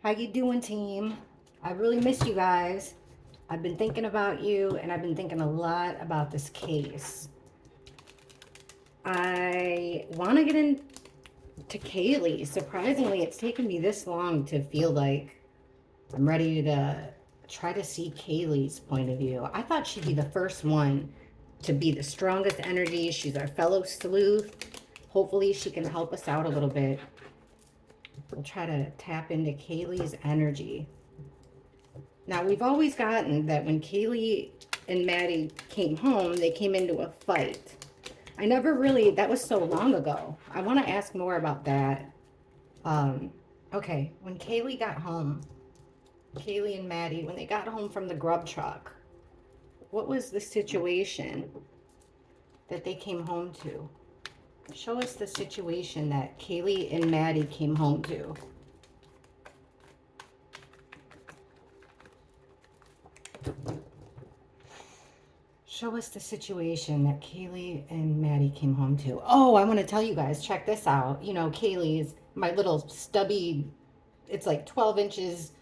How you doing, team? I really miss you guys. I've been thinking about you, and I've been thinking a lot about this case. I want to get into Kaylee. Surprisingly, it's taken me this long to feel like I'm ready to try to see Kaylee's point of view. I thought she'd be the first one to be the strongest energy. She's our fellow sleuth. Hopefully, she can help us out a little bit. We'll try to tap into Kaylee's energy. Now, we've always gotten that when Kaylee and Maddie came home, they came into a fight. I never really, that was so long ago. I want to ask more about that. Um, okay, when Kaylee got home, Kaylee and Maddie, when they got home from the grub truck, what was the situation that they came home to? Show us the situation that Kaylee and Maddie came home to. Show us the situation that Kaylee and Maddie came home to. Oh, I want to tell you guys, check this out. You know, Kaylee's my little stubby, it's like 12 inches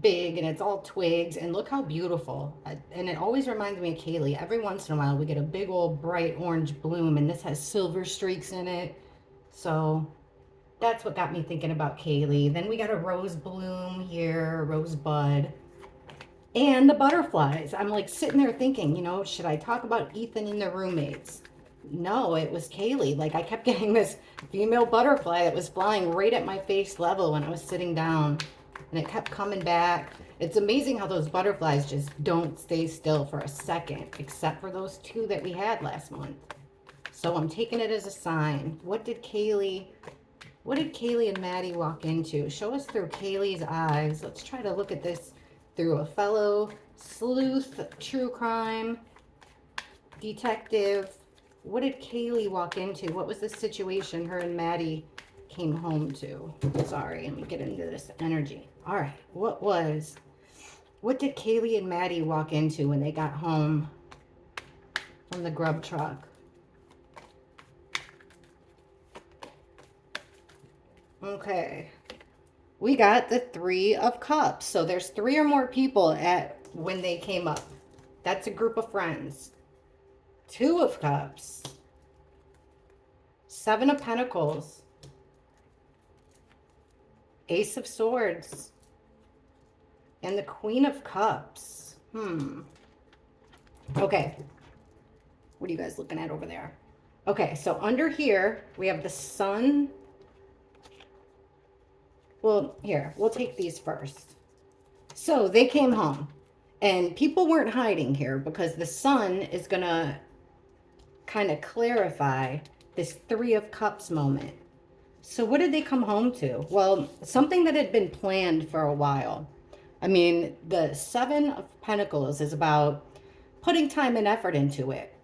big and it's all twigs. And look how beautiful. And it always reminds me of Kaylee. Every once in a while, we get a big old bright orange bloom, and this has silver streaks in it. So that's what got me thinking about Kaylee. Then we got a rose bloom here, a rosebud. And the butterflies. I'm like sitting there thinking, should I talk about Ethan and the roommates? No, it was Kaylee. Like I kept getting this female butterfly that was flying right at my face level when I was sitting down. And it kept coming back. It's amazing how those butterflies just don't stay still for a second, except for those two that we had last month. So I'm taking it as a sign. What did Kaylee and Maddie walk into? Show us through Kaylee's eyes. Let's try to look at this through a fellow sleuth, true crime detective. What did Kaylee walk into? What was the situation her and Maddie came home to? Sorry, let me get into this energy. All right, what did Kaylee and Maddie walk into when they got home from the grub truck? Okay. We got the Three of Cups. So there's three or more people at when they came up. That's a group of friends. Two of Cups. Seven of Pentacles. Ace of Swords. And the Queen of Cups. Okay. What are you guys looking at over there? Okay, so under here, we have the Sun. Well, here, we'll take these first. So they came home, and people weren't hiding here because the Sun is going to kind of clarify this Three of Cups moment. So what did they come home to? Well, something that had been planned for a while. I mean, the Seven of Pentacles is about putting time and effort into it.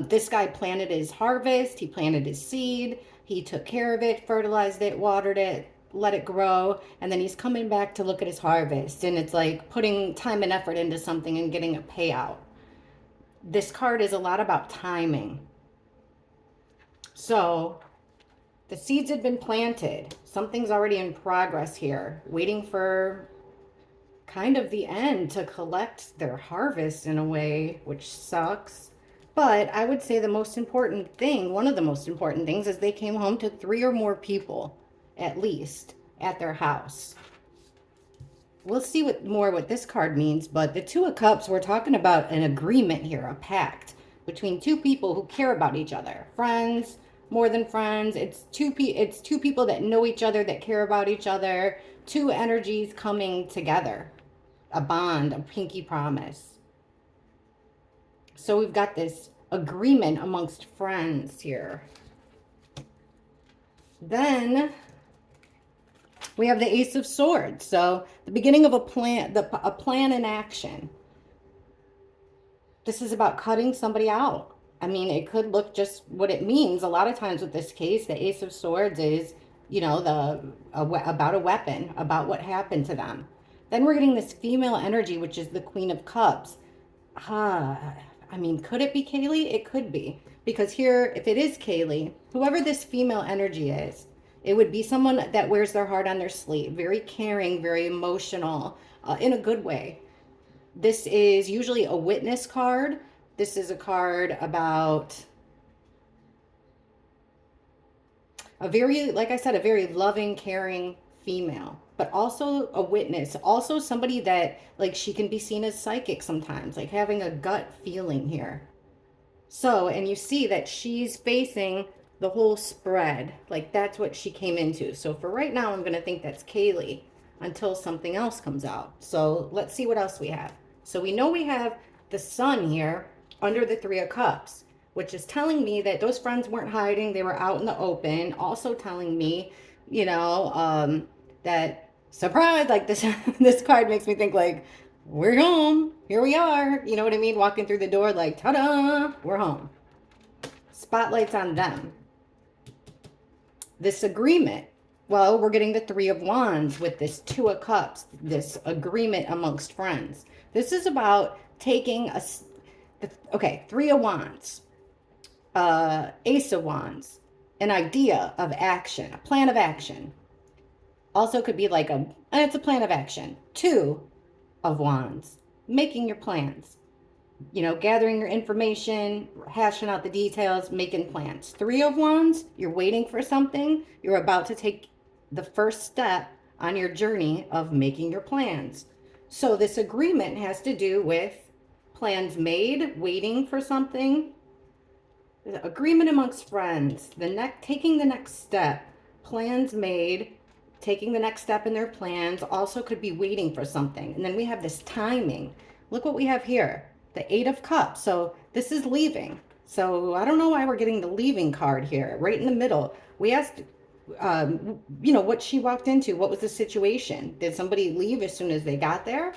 This guy planted his harvest. He planted his seed. He took care of it, fertilized it, watered it, let it grow, and then he's coming back to look at his harvest, and it's like putting time and effort into something and getting a payout. This card is a lot about timing. So the seeds had been planted. Something's already in progress here, waiting for kind of the end to collect their harvest in a way, which sucks. But I would say the most important thing, one of the most important things, is they came home to three or more people at least at their house. We'll see what this card means, but the Two of Cups, we're talking about an agreement here, a pact between two people who care about each other. Friends, more than friends. It's two people that know each other, that care about each other. Two energies coming together. A bond, a pinky promise. So we've got this agreement amongst friends here. Then we have the Ace of Swords. So the beginning of a plan, a plan in action. This is about cutting somebody out. I mean, it could look just what it means. A lot of times with this case, the Ace of Swords is, about a weapon, about what happened to them. Then we're getting this female energy, which is the Queen of Cups. I mean, could it be Kaylee? It could be. Because here, if it is Kaylee, whoever this female energy is It would be someone that wears their heart on their sleeve, very caring, very emotional, in a good way. This is usually a witness card. This is a card about a very, like I said, a very loving, caring female, but also a witness, also somebody that, like, she can be seen as psychic sometimes, like having a gut feeling here. So, and you see that she's facing the whole spread. Like that's what she came into. So for right now, I'm going to think that's Kaylee until something else comes out. So let's see what else we have. So we know we have the sun here under the Three of Cups, which is telling me that those friends weren't hiding. They were out in the open. Also telling me, that surprise, like this, this card makes me think like, we're home. Here we are. You know what I mean? Walking through the door like, ta-da, we're home. Spotlight's on them. This agreement. Well, we're getting the Three of Wands with this Two of Cups, this agreement amongst friends. This is about taking Three of Wands, Ace of Wands, an idea of action, a plan of action. Also could be like it's a plan of action. Two of Wands, making your plans. Gathering your information, hashing out the details, making plans. Three of Wands, you're waiting for something. You're about to take the first step on your journey of making your plans. So this agreement has to do with plans made, waiting for something. Agreement amongst friends, taking the next step, plans made, taking the next step in their plans, also could be waiting for something. And then we have this timing. Look what we have here. The Eight of Cups. So this is leaving. So I don't know why we're getting the leaving card here, right in the middle. We asked, what she walked into. What was the situation? Did somebody leave as soon as they got there?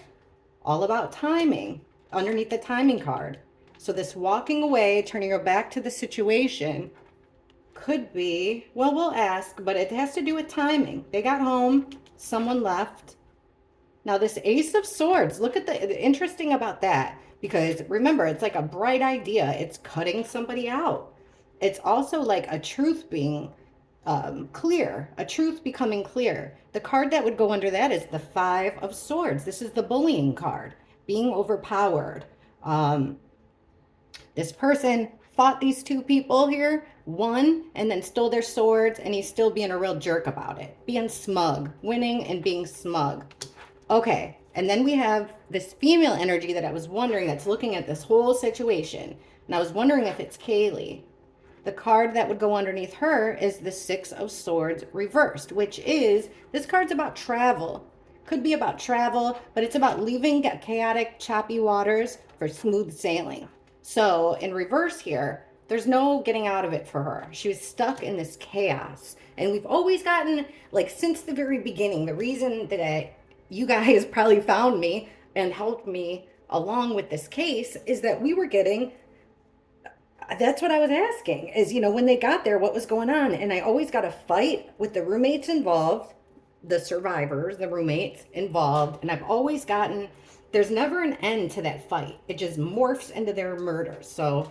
All about timing underneath the timing card. So this walking away, turning her back to the situation could be, well, we'll ask, but it has to do with timing. They got home, someone left. Now this Ace of Swords, look at the interesting about that. Because remember, it's like a bright idea. It's cutting somebody out. It's also like a truth being clear, a truth becoming clear. The card that would go under that is the Five of Swords. This is the bullying card, being overpowered. This person fought these two people here, won, and then stole their swords, and he's still being a real jerk about it. Being smug, winning and being smug. Okay. And then we have this female energy that I was wondering that's looking at this whole situation. And I was wondering if it's Kaylee. The card that would go underneath her is the Six of Swords reversed, which is, this card's about travel. Could be about travel, but it's about leaving chaotic, choppy waters for smooth sailing. So in reverse here, there's no getting out of it for her. She was stuck in this chaos. And we've always gotten, like since the very beginning, the reason that you guys probably found me and helped me along with this case is that we were getting, that's what I was asking, is, when they got there, what was going on? And I always got a fight with the roommates involved, the survivors, the roommates involved. And I've always gotten, there's never an end to that fight. It just morphs into their murder. So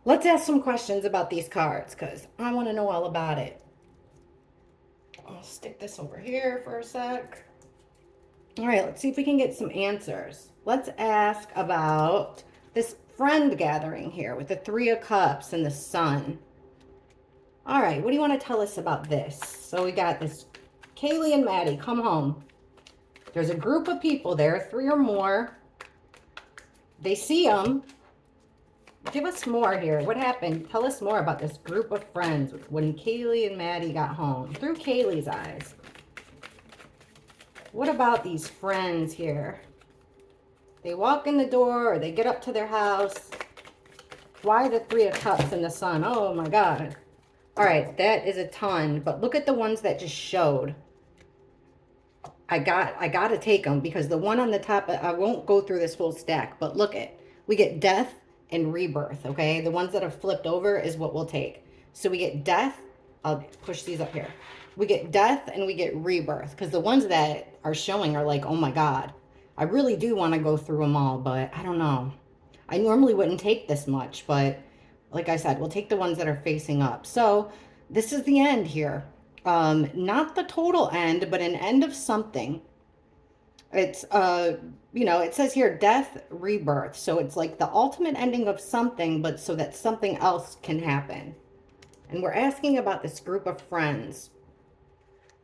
let's ask some questions about these cards because I want to know all about it. I'll stick this over here for a sec. All right, let's see if we can get some answers. Let's ask about this friend gathering here with the Three of Cups and the Sun. All right, what do you want to tell us about this? So we got this Kaylee and Maddie come home. There's a group of people there, 3 or more. They see them. Give us more here. What happened? Tell us more about this group of friends when Kaylee and Maddie got home, through Kaylee's eyes. What about these friends here? They walk in the door or they get up to their house. Why the Three of Cups and the Sun? Oh my God. All right, that is a ton. But look at the ones that just showed. I got to take them because the one on the top, I won't go through this whole stack. But look at, we get death and rebirth, okay? The ones that are flipped over is what we'll take. So we get death. I'll push these up here. We get death and we get rebirth because the ones that are showing are like, oh my God, I really do want to go through them all, but I don't know. I normally wouldn't take this much, but like I said, we'll take the ones that are facing up. So this is the end here. Not the total end, but an end of something. It's it says here death, rebirth. So it's like the ultimate ending of something, but so that something else can happen. And we're asking about this group of friends.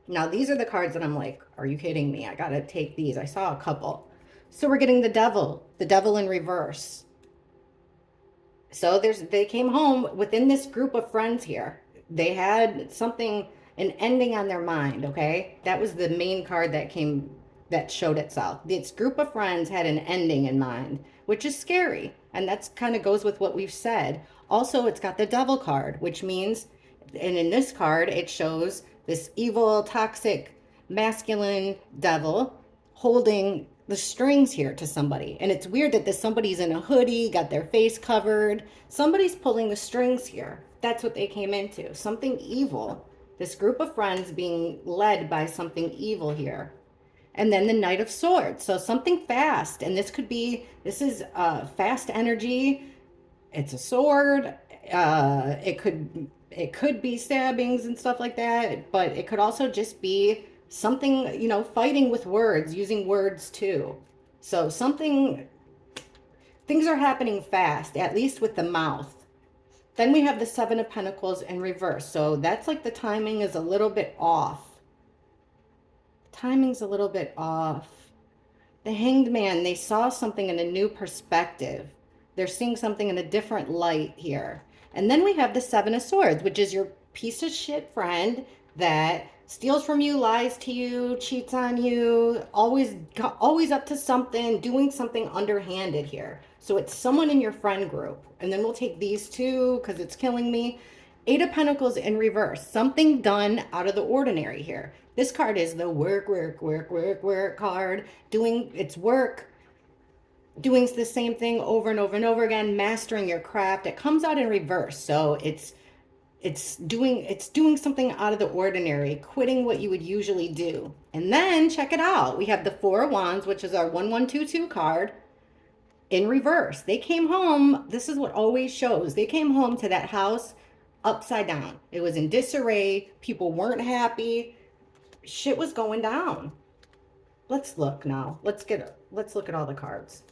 Now, these are the cards that I'm like, are you kidding me? I gotta take these. I saw a couple. So we're getting the devil in reverse. So they came home within this group of friends here. They had something, an ending on their mind, okay? That was the main card that showed itself. This group of friends had an ending in mind, which is scary. And that's kind of goes with what we've said. Also, it's got the devil card, which means, and in this card, it shows this evil, toxic, masculine devil holding the strings here to somebody. And it's weird that this somebody's in a hoodie, got their face covered. Somebody's pulling the strings here. That's what they came into. Something evil. This group of friends being led by something evil here. And then the Knight of Swords. So something fast. And this is fast energy. It's a sword. It could be stabbings and stuff like that, but it could also just be something, fighting with words, using words too. So things are happening fast, at least with the mouth. Then we have the Seven of Pentacles in reverse. So that's like the timing is a little bit off. Timing's a little bit off. The Hanged Man, they saw something in a new perspective. They're seeing something in a different light here. And then we have the Seven of Swords, which is your piece of shit friend that steals from you, lies to you, cheats on you, always up to something, doing something underhanded here. So it's someone in your friend group. And then we'll take these two because it's killing me. Eight of Pentacles in reverse. Something done out of the ordinary here. This card is the work card. Doing its work. Doing the same thing over and over and over again. Mastering your craft. It comes out in reverse. So it's doing something out of the ordinary, quitting what you would usually do. And then check it out. We have the Four of Wands, which is our 1122 card in reverse. They came home. This is what always shows. They came home to that house upside down. It was in disarray. People weren't happy. Shit was going down. Let's look now. Let's look at all the cards.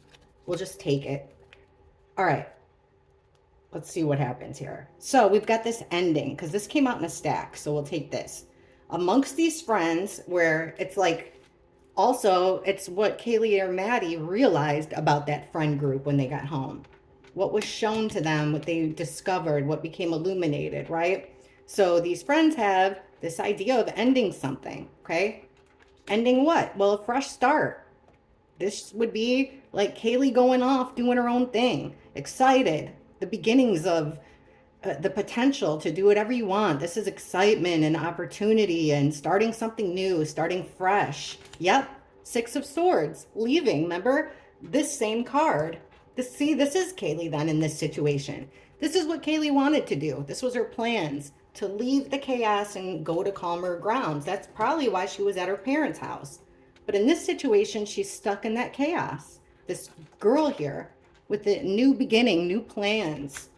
We'll just take it. All right. Let's see what happens here. So we've got this ending because this came out in a stack. So we'll take this. Amongst these friends where it's like, also it's what Kaylee or Maddie realized about that friend group when they got home. What was shown to them, what they discovered, what became illuminated, right? So these friends have this idea of ending something, okay? Ending what? Well, a fresh start. This would be like Kaylee going off, doing her own thing, excited. The beginnings of the potential to do whatever you want. This is excitement and opportunity and starting something new, starting fresh. Yep, Six of Swords, leaving. Remember this same card. This is Kaylee then in this situation. This is what Kaylee wanted to do. This was her plans, to leave the chaos and go to calmer grounds. That's probably why she was at her parents' house. But in this situation, she's stuck in that chaos. This girl here with the new beginning, new plans,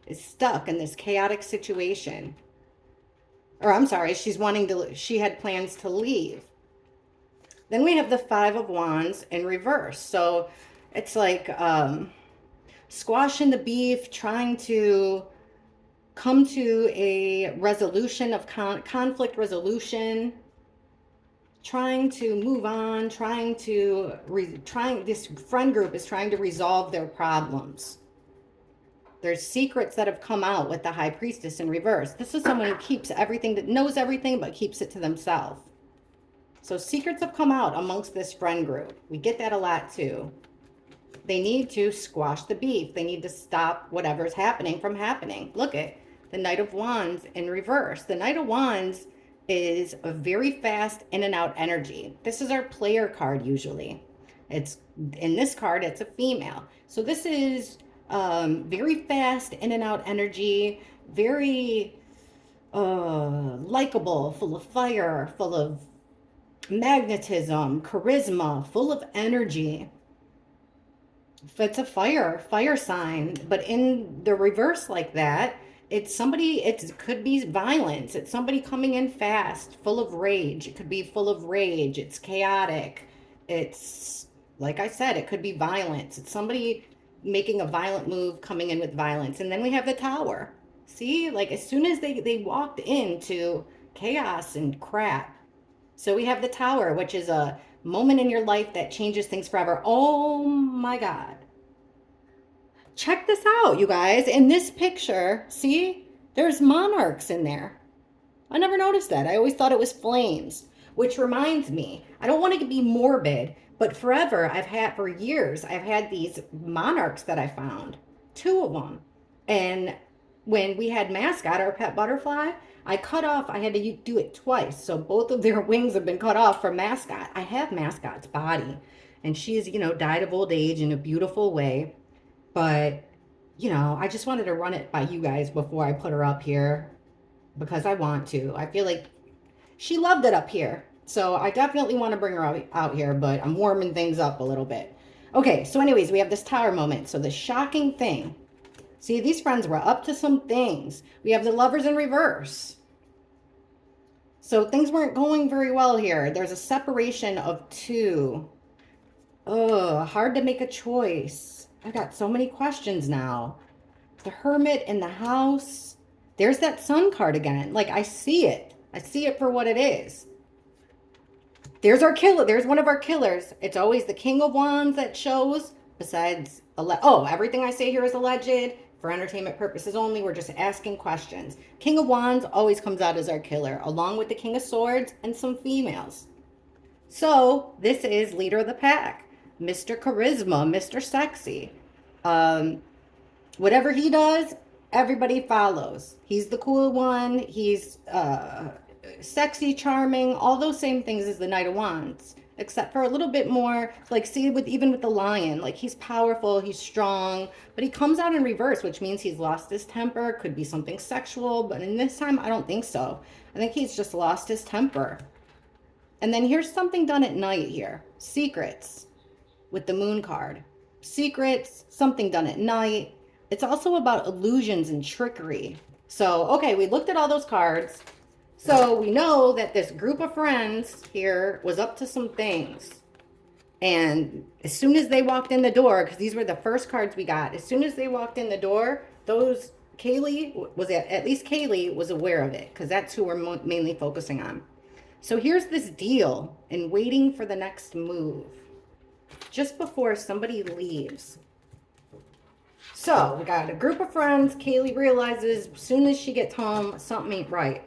is stuck in this chaotic situation. Or I'm sorry, she had plans to leave. Then we have the Five of Wands in reverse. So it's like squashing the beef, trying to come to a resolution of conflict resolution, trying to move on, this friend group is trying to resolve their problems. There's secrets that have come out with the High Priestess in reverse. This is someone who keeps everything, that knows everything, but keeps it to themselves. So secrets have come out amongst this friend group. We get that a lot too. They need to squash the beef. They need to stop whatever's happening from happening. Look at the Knight of Wands in reverse. The Knight of Wands is a very fast in and out energy. This is our player card usually. It's in this card, it's a female. So this is very fast in and out energy, very likable, full of fire, full of magnetism, charisma, full of energy. If it's a fire sign, but in the reverse like that, it's somebody, it could be violence. It's somebody coming in fast, full of rage. It could be full of rage. It's chaotic. It's, like I said, it could be violence. It's somebody making a violent move, coming in with violence. And then we have the tower. See, like as soon as they walked into chaos and crap. So we have the tower, which is a moment in your life that changes things forever. Oh my God. Check this out, you guys. In this picture, see, there's monarchs in there. I never noticed that. I always thought it was flames, which reminds me, I don't want to be morbid, but forever, for years, I've had these monarchs that I found, two of them. And when we had Mascot, our pet butterfly, I had to do it twice. So both of their wings have been cut off from Mascot. I have Mascot's body, and she's, died of old age in a beautiful way. But, I just wanted to run it by you guys before I put her up here because I want to. I feel like she loved it up here. So I definitely want to bring her out here, but I'm warming things up a little bit. Okay, so anyways, we have this tower moment. So the shocking thing. See, these friends were up to some things. We have the lovers in reverse. So things weren't going very well here. There's a separation of two. Ugh, hard to make a choice. I got so many questions now. The hermit in the house. There's that sun card again. Like, I see it. I see it for what it is. There's our killer. There's one of our killers. It's always the King of Wands that shows. Besides, everything I say here is alleged. For entertainment purposes only. We're just asking questions. King of Wands always comes out as our killer, along with the King of Swords and some females. So, this is leader of the pack. Mr. Charisma, Mr. Sexy. Whatever he does, everybody follows. He's the cool one. He's sexy, charming, all those same things as the Knight of Wands, except for a little bit more, like, see, even with the lion, like, he's powerful, he's strong, but he comes out in reverse, which means he's lost his temper. Could be something sexual, but in this time, I don't think so. I think he's just lost his temper. And then here's something done at night here. Secrets. With the moon card. Secrets, something done at night. It's also about illusions and trickery. So, okay, we looked at all those cards. So we know that this group of friends here was up to some things. And as soon as they walked in the door, because these were the first cards we got, as soon as they walked in the door, at least Kaylee was aware of it, because that's who we're mainly focusing on. So here's this deal and waiting for the next move. Just before somebody leaves. So we got a group of friends. Kaylee realizes as soon as she gets home, something ain't right.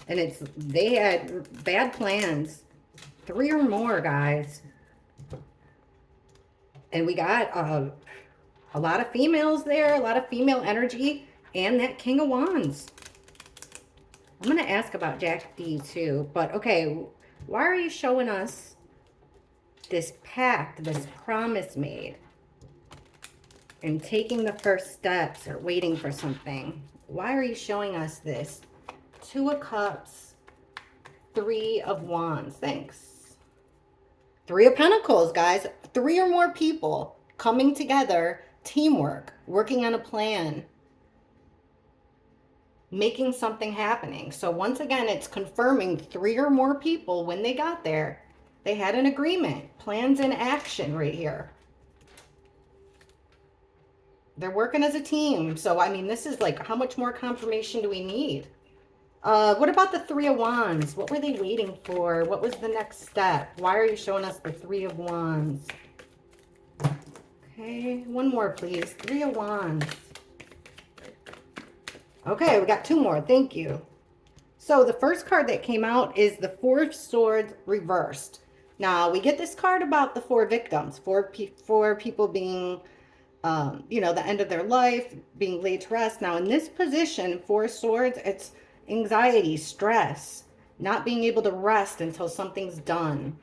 And they had bad plans. 3 or more, guys. And we got a lot of females there, a lot of female energy, and that King of Wands. I'm going to ask about Jack D too. But okay, why are you showing us this pact, this promise made, and taking the first steps or waiting for something? Why are you showing us this? 2 of Cups, 3 of Wands. Thanks. 3 of Pentacles, guys. 3 or more people coming together, teamwork, working on a plan, making something happening. So once again, it's confirming 3 or more people when they got there. They had an agreement. Plans in action right here. They're working as a team. So, I mean, this is like, how much more confirmation do we need? What about the 3 of Wands? What were they waiting for? What was the next step? Why are you showing us the 3 of Wands? Okay, one more, please. 3 of Wands. Okay, we got 2 more. Thank you. So the first card that came out is the 4 of Swords reversed. Now, we get this card about the 4 victims, 4 people being, the end of their life, being laid to rest. Now, in this position, 4 swords, it's anxiety, stress, not being able to rest until something's done.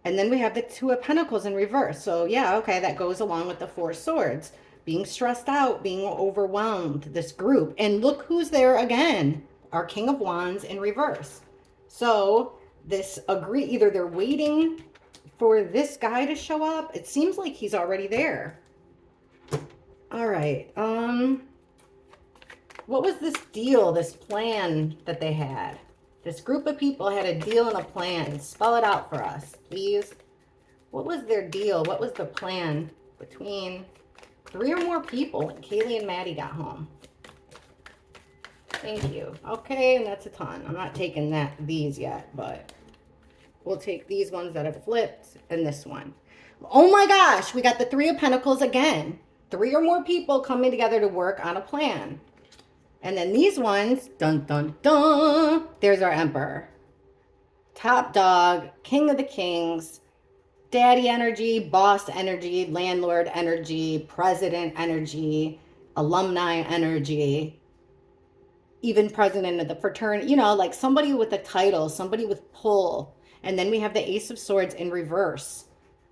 And then we have the 2 of Pentacles in reverse. So, yeah, okay, that goes along with the 4 swords. Being stressed out, being overwhelmed, this group. And look who's there again. Our King of Wands in reverse. So either they're waiting for this guy to show up. It seems like he's already there. All right. What was this deal, this plan that they had? This group of people had a deal and a plan. Spell it out for us, please. What was their deal? What was the plan between 3 or more people when Kaylee and Maddie got home? Thank you. Okay, and that's a ton. I'm not taking these yet, but we'll take these ones that have flipped and this one. Oh my gosh, we got the 3 of Pentacles again. 3 or more people coming together to work on a plan. And then these ones, dun, dun, dun. There's our Emperor. Top dog, King of the Kings, daddy energy, boss energy, landlord energy, president energy, alumni energy, even president of the fraternity, you know, like somebody with a title, somebody with pull. And then we have the Ace of Swords in reverse.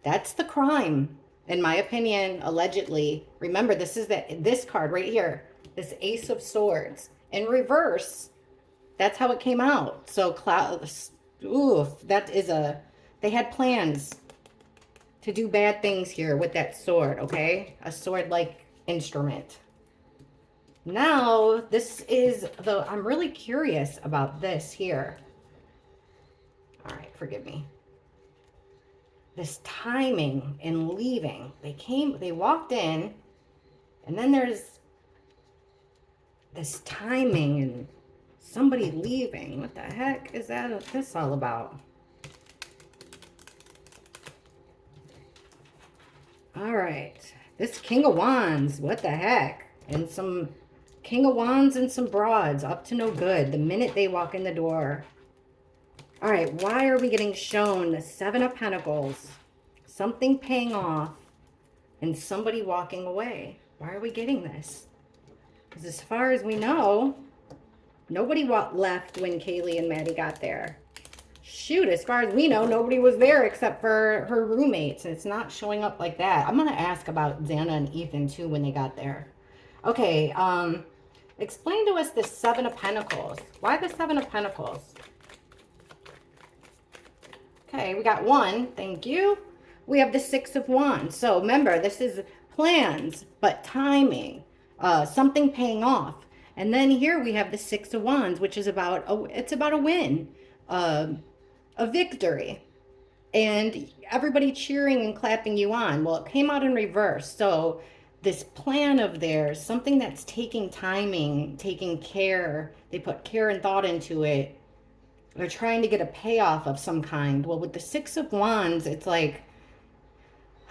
That's the crime, in my opinion, allegedly. Remember, this is this card right here, this Ace of Swords in reverse. That's how it came out. So, they had plans to do bad things here with that sword, okay? A sword-like instrument. Now, this is I'm really curious about this here. All right, forgive me. This timing and leaving. They walked in, and then there's this timing and somebody leaving. What the heck is this all about? All right, this King of Wands, what the heck? And some King of Wands and some broads, up to no good the minute they walk in the door. All right, why are we getting shown the 7 of Pentacles, something paying off, and somebody walking away? Why are we getting this? Because as far as we know, nobody left when Kaylee and Maddie got there. Shoot, as far as we know, nobody was there except for her roommates. And it's not showing up like that. I'm going to ask about Zanna and Ethan, too, when they got there. Okay, explain to us the 7 of Pentacles. Why the 7 of Pentacles? Okay, we got 1. Thank you. We have the 6 of Wands. So remember, this is plans, but timing. Something paying off. And then here we have the 6 of Wands, which is about a win. A victory, and everybody cheering and clapping you on. Well, it came out in reverse. So this plan of theirs, something that's taking timing, taking care, they put care and thought into it. They're trying to get a payoff of some kind. Well, with the 6 of Wands, it's like,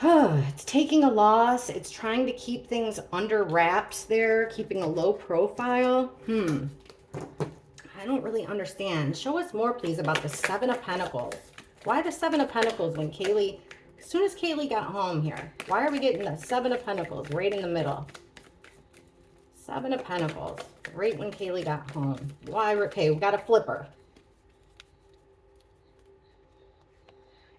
it's taking a loss. It's trying to keep things under wraps there, keeping a low profile. I don't really understand. Show us more, please, about the 7 of Pentacles. Why the 7 of Pentacles when Kaylee, as soon as Kaylee got home here, why are we getting the 7 of Pentacles right in the middle? 7 of Pentacles, right when Kaylee got home. Why? Okay, we got a flipper.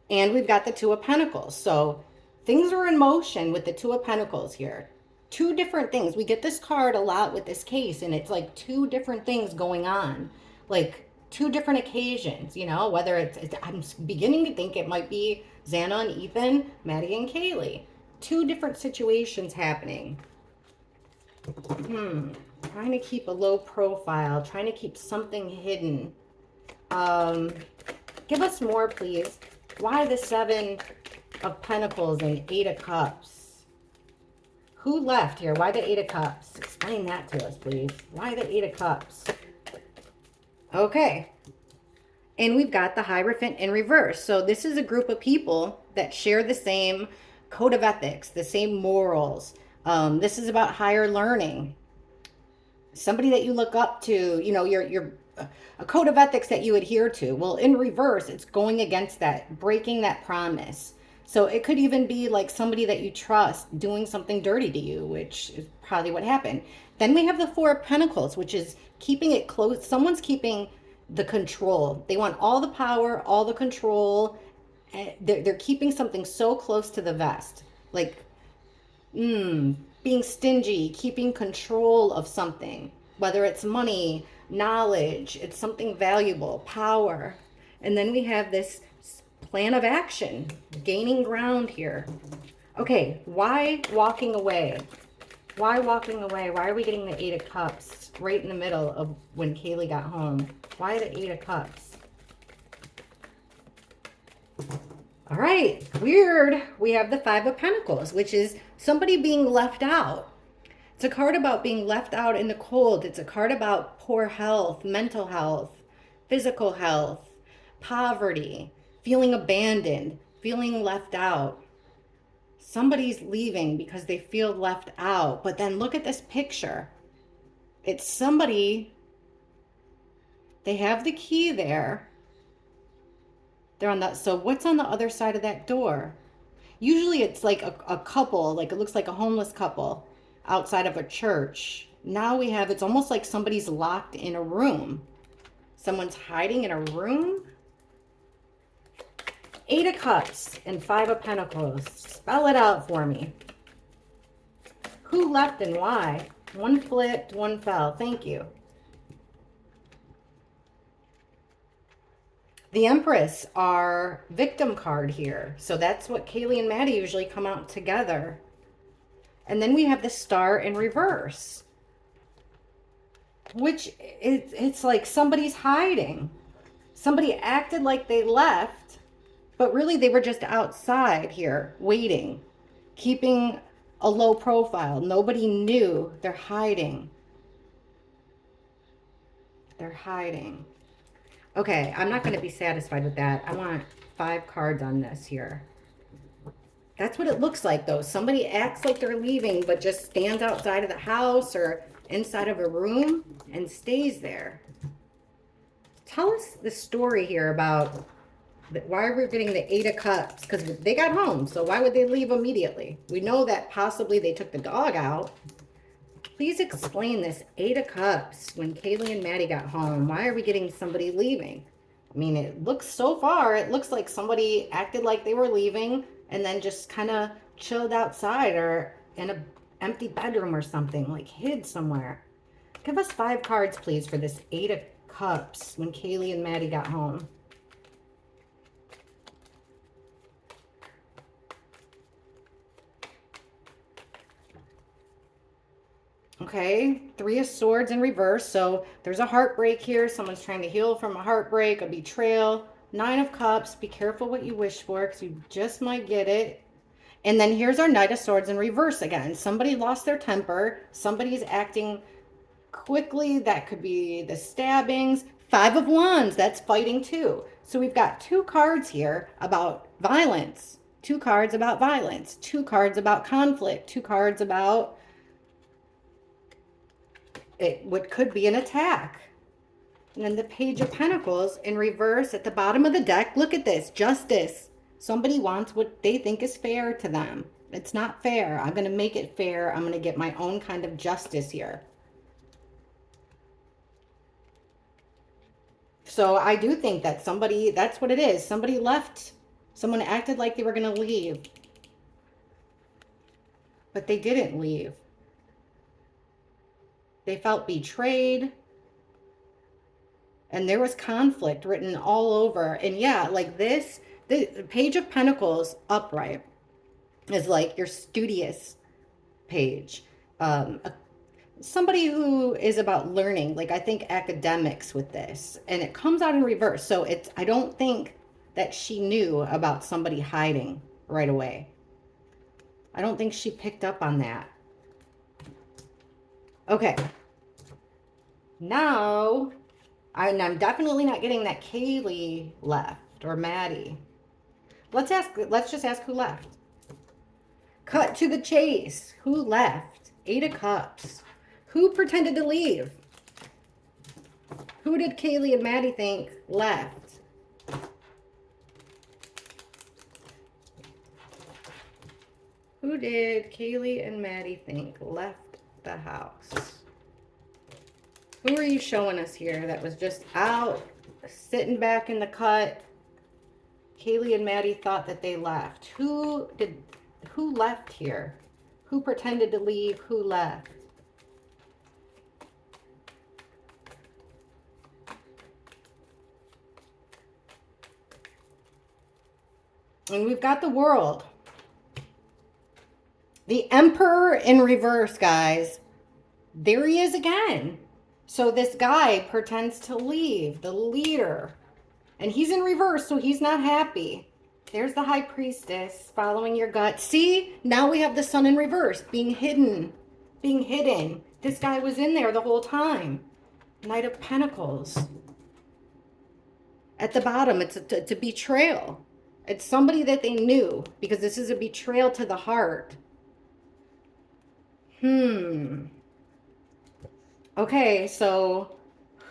And we've got the 2 of Pentacles. So things are in motion with the 2 of Pentacles here. 2 different things. We get this card a lot with this case, and it's like 2 different things going on. Like 2 different occasions, you know, whether I'm beginning to think it might be Zanna and Ethan, Maddie and Kaylee. 2 different situations happening. Trying to keep a low profile, trying to keep something hidden. Give us more, please. Why the 7 of Pentacles and 8 of Cups? Who left here? Why the 8 of Cups? Explain that to us, please. Why the 8 of Cups? Okay. And we've got the Hierophant in reverse. So this is a group of people that share the same code of ethics, the same morals. This is about higher learning. Somebody that you look up to, you know, you're a code of ethics that you adhere to. Well, in reverse, it's going against that, breaking that promise. So it could even be like somebody that you trust doing something dirty to you, which is probably what happened. Then we have the 4 of Pentacles, which is keeping it close. Someone's keeping the control. They want all the power, all the control. They're keeping something so close to the vest. Like, being stingy, keeping control of something. Whether it's money, knowledge, it's something valuable, power. And then we have this plan of action, gaining ground here. Okay, why walking away? Why walking away? Why are we getting the Eight of Cups right in the middle of when Kaylee got home? Why the Eight of Cups? All right, weird. We have the Five of Pentacles, which is somebody being left out. It's a card about being left out in the cold. It's a card about poor health, mental health, physical health, poverty, feeling abandoned, feeling left out. Somebody's leaving because they feel left out. But then look at this picture. It's somebody, they have the key there. They're on that. So what's on the other side of that door? Usually it's like a couple, like it looks like a homeless couple outside of a church. Now we have, it's almost like somebody's locked in a room. Someone's hiding in a room. Eight of Cups and Five of Pentacles. Spell it out for me. Who left and why? One flipped, one fell. Thank you. The Empress, our victim card here. So that's what Kaylee and Maddie usually come out together. And then we have the Star in reverse, which it's like somebody's hiding. Somebody acted like they left, but really they were just outside here waiting, keeping a low profile. Nobody knew. They're hiding. They're hiding. Okay, I'm not going to be satisfied with that. I want 5 cards on this here. That's what it looks like, though. Somebody acts like they're leaving, but just stands outside of the house or inside of a room and stays there. Tell us the story here about why we're getting the Eight of Cups, because they got home, so why would they leave immediately? We know that possibly they took the dog out. Please explain this Eight of Cups when Kaylee and Maddie got home. Why are we getting somebody leaving? I mean, it looks so far, it looks like somebody acted like they were leaving and then just kind of chilled outside or in an empty bedroom or something, like hid somewhere. Give us 5 cards, please, for this Eight of Cups when Kaylee and Maddie got home. Okay, 3 of Swords in reverse. So there's a heartbreak here. Someone's trying to heal from a heartbreak, a betrayal. 9 of Cups. Be careful what you wish for because you just might get it. And then here's our Knight of Swords in reverse again. Somebody lost their temper. Somebody's acting quickly. That could be the stabbings. 5 of Wands. That's fighting too. So we've got 2 cards here about violence. 2 cards about violence. 2 cards about conflict. 2 cards about what could be an attack. And then the Page of Pentacles in reverse at the bottom of the deck. Look at this. Justice. Somebody wants what they think is fair to them. It's not fair. I'm going to make it fair. I'm going to get my own kind of justice here. So I do think that somebody, that's what it is. Somebody left. Someone acted like they were going to leave. But they didn't leave. They felt betrayed. And there was conflict written all over. And yeah, like this, the Page of Pentacles upright is like your studious page. Somebody who is about learning, like I think academics with this. And it comes out in reverse. So it's, I don't think that she knew about somebody hiding right away. I don't think she picked up on that. Okay. Now, I'm definitely not getting that Kaylee left or Maddie. Let's just ask who left. Cut to the chase. Who left? 8 of Cups. Who pretended to leave? Who did Kaylee and Maddie think left? Who did Kaylee and Maddie think left the house? Who are you showing us here that was just out, sitting back in the cut? Kaylee and Maddie thought that they left. Who left here? Who pretended to leave? Who left? And we've got the World. The Emperor in reverse, guys. There he is again. So this guy pretends to leave, the leader. And he's in reverse, so he's not happy. There's the High Priestess following your gut. See, now we have the Sun in reverse, being hidden. Being hidden. This guy was in there the whole time. Knight of Pentacles. At the bottom, it's a betrayal. It's somebody that they knew, because this is a betrayal to the heart. Okay, so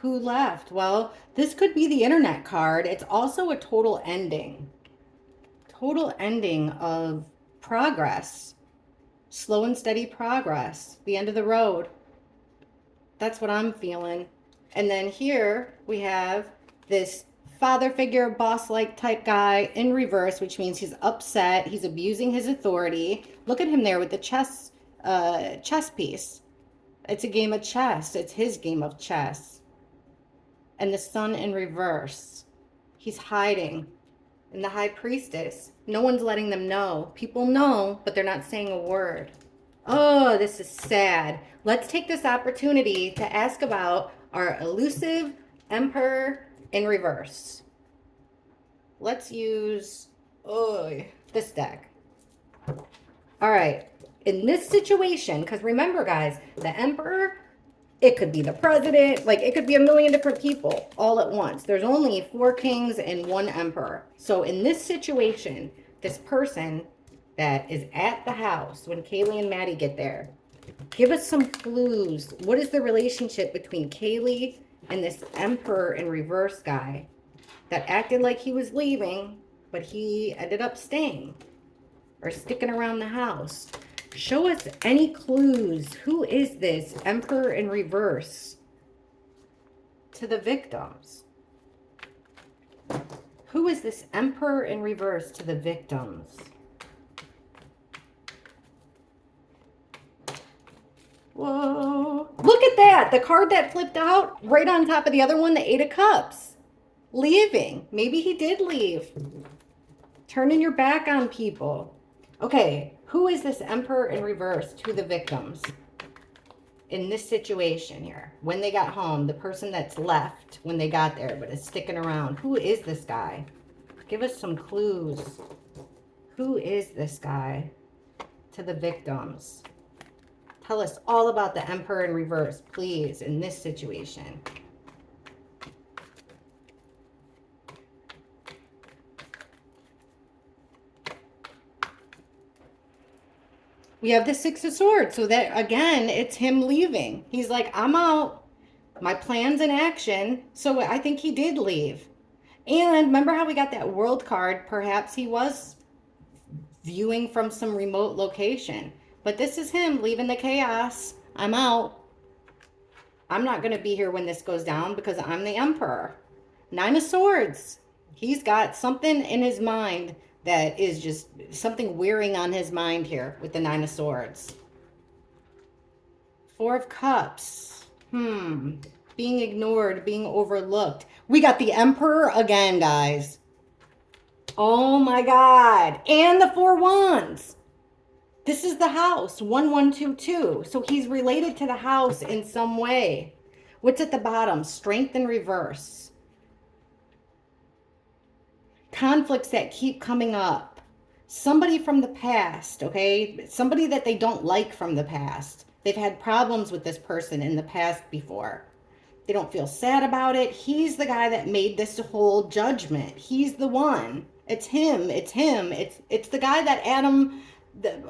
who left? Well, this could be the internet card. It's also a total ending. Total ending of progress. Slow and steady progress. The end of the road. That's what I'm feeling. And then here we have this father figure, boss-like type guy in reverse, which means he's upset. He's abusing his authority. Look at him there with the chess piece. It's a game of chess. It's his game of chess. And the Sun in reverse. He's hiding. And the High Priestess. No one's letting them know. People know, but they're not saying a word. Oh, this is sad. Let's take this opportunity to ask about our elusive Emperor in reverse. Let's use this deck. All right. In this situation, because remember, guys, the Emperor, it could be the president, like it could be a million different people all at once. There's only 4 kings and 1 emperor. So in this situation, this person that is at the house when Kaylee and Maddie get there, give us some clues. What is the relationship between Kaylee and this Emperor in reverse guy that acted like he was leaving, but he ended up staying or sticking around the house? Show us any clues. Who is this Emperor in reverse to the victims? Who is this Emperor in reverse to the victims? Whoa. Look at that. The card that flipped out right on top of the other one, the 8 of Cups. Leaving. Maybe he did leave. Turning your back on people. Okay, who is this Emperor in reverse to the victims in this situation here? When they got home, the person that's left when they got there but is sticking around. Who is this guy? Give us some clues. Who is this guy to the victims? Tell us all about the Emperor in reverse, please, in this situation. We have the 6 of Swords. So that, again, it's him leaving. He's like, I'm out. My plan's in action. So I think he did leave. And remember how we got that World card? Perhaps he was viewing from some remote location. But this is him leaving the chaos. I'm out. I'm not going to be here when this goes down because I'm the Emperor. 9 of Swords. He's got something in his mind that is just something wearing on his mind here with the 9 of Swords. 4 of Cups. Being ignored, being overlooked. We got the Emperor again, guys. Oh my God. And the 4 Wands. This is the house, 1122. So he's related to the house in some way. What's at the bottom? Strength in reverse. Conflicts that keep coming up. Somebody from the past, okay? Somebody that they don't like from the past. They've had problems with this person in the past before. They don't feel sad about it. He's the guy that made this whole judgment. He's the one. It's him. It's him. It's the guy that Adam,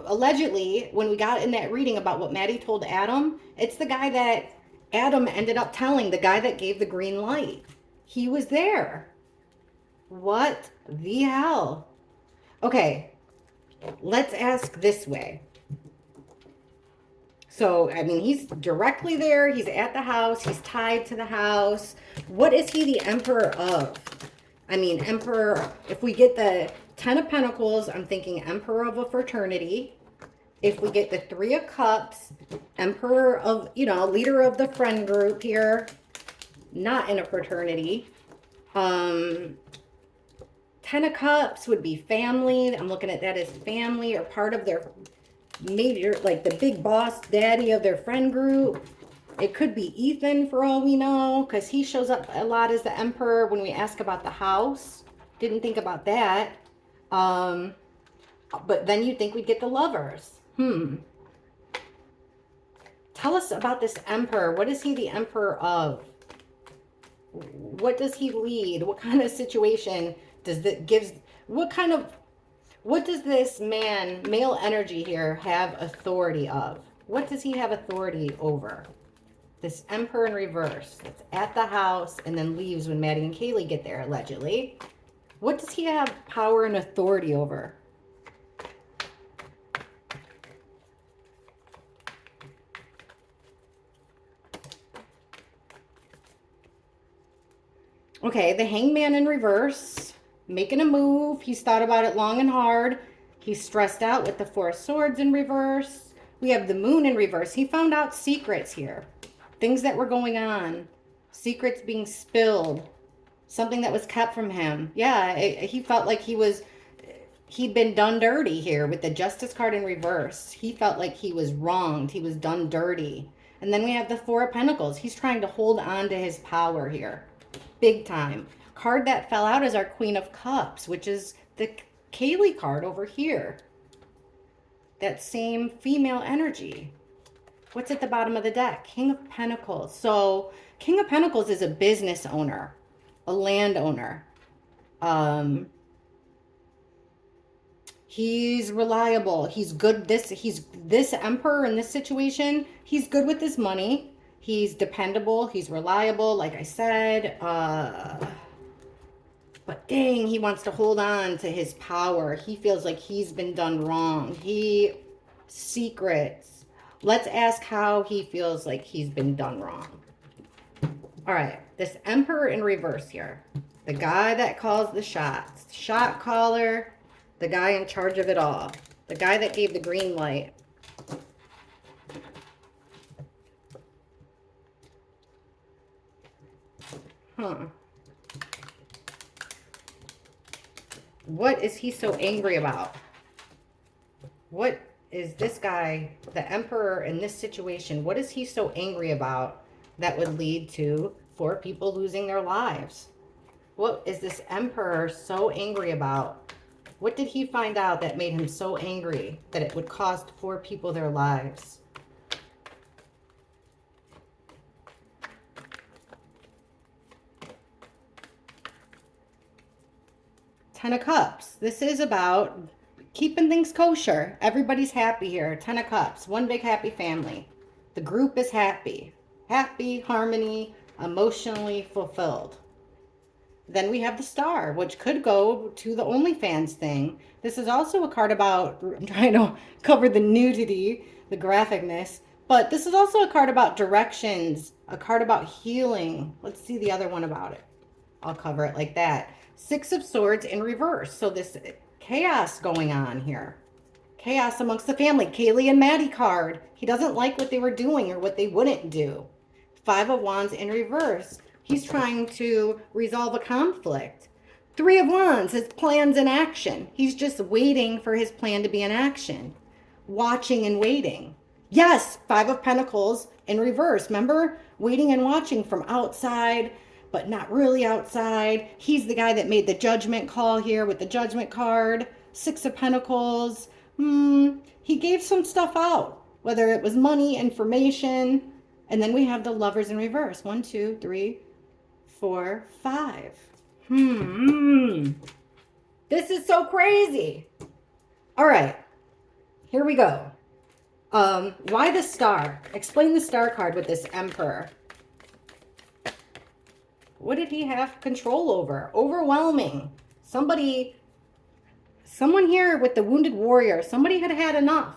allegedly, when we got in that reading about what Maddie told Adam, it's the guy that Adam ended up telling, the guy that gave the green light. He was there. What the hell? Okay, let's ask this way. So, I mean, he's directly there. He's at the house. He's tied to the house. What is he the Emperor of? I mean, Emperor, if we get the 10 of Pentacles, I'm thinking Emperor of a fraternity. If we get the 3 of Cups, Emperor of, leader of the friend group here, not in a fraternity. 10 of Cups would be family. I'm looking at that as family or part of their major, like the big boss daddy of their friend group. It could be Ethan for all we know, because he shows up a lot as the emperor when we ask about the house. Didn't think about that. Um, but then you'd think we'd get the lovers. Tell us about this emperor. What is he the emperor of? What does he lead? What kind of situation does that gives? What does this man, male energy here, have authority of? What does he have authority over? This emperor in reverse that's at the house and then leaves when Maddie and Kaylee get there, allegedly. What does he have power and authority over? Okay, the hangman in reverse, making a move. He's thought about it long and hard. He's stressed out with the four of swords in reverse. We have the moon in reverse. He found out secrets here. Things that were going on. Secrets being spilled. Something that was kept from him. Yeah, he felt like he'd been done dirty here with the justice card in reverse. He felt like he was wronged. He was done dirty. And then we have the four of pentacles. He's trying to hold on to his power here. Big time. Card that fell out is our Queen of Cups, which is the Kaylee card over here. That same female energy. What's at the bottom of the deck? King of Pentacles. So King of Pentacles is a business owner, a landowner. He's reliable. He's good. He's this emperor in this situation. He's good with his money. He's dependable. He's reliable, like I said. But dang, he wants to hold on to his power. He feels like he's been done wrong. Secrets. Let's ask how he feels like he's been done wrong. All right, this emperor in reverse here. The guy that calls the shots. Shot caller. The guy in charge of it all. The guy that gave the green light. What is he so angry about? What is this guy, the emperor in this situation, what is he so angry about that would lead to 4 people losing their lives? What is this emperor so angry about? What did he find out that made him so angry that it would cost 4 people their lives? Ten of Cups. This is about keeping things kosher. Everybody's happy here. Ten of Cups. One big happy family. The group is happy. Happy, harmony, emotionally fulfilled. Then we have the Star, which could go to the OnlyFans thing. This is also a card about, I'm trying to cover the nudity, the graphicness, but this is also a card about directions, a card about healing. Let's see the other one about it. I'll cover it like that. 6 of Swords in reverse. So this chaos going on here. Chaos amongst the family. Kaylee and Maddie card. He doesn't like what they were doing or what they wouldn't do. 5 of Wands in reverse. He's trying to resolve a conflict. 3 of Wands, his plan's in action. He's just waiting for his plan to be in action. Watching and waiting. Yes, 5 of Pentacles in reverse. Remember? Waiting and watching from outside, but not really outside. He's the guy that made the judgment call here with the judgment card. 6 of Pentacles. He gave some stuff out, whether it was money, information. And then we have the Lovers in reverse. 1, 2, 3, 4, 5. This is so crazy. All right, here we go. Why the Star? Explain the Star card with this Emperor. What did he have control over? Overwhelming. Someone here with the Wounded Warrior, somebody had had enough.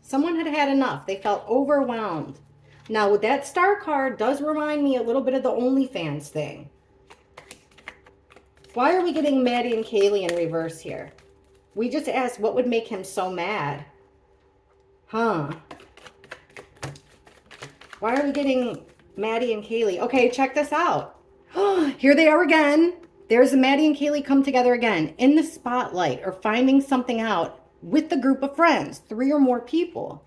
Someone had had enough. They felt overwhelmed. Now, that Star card does remind me a little bit of the OnlyFans thing. Why are we getting Maddie and Kaylee in reverse here? We just asked what would make him so mad. Why are we getting Maddie and Kaylee? Okay, check this out. Here they are again. There's Maddie and Kaylee come together again in the spotlight or finding something out. with the group of friends, 3 or more people.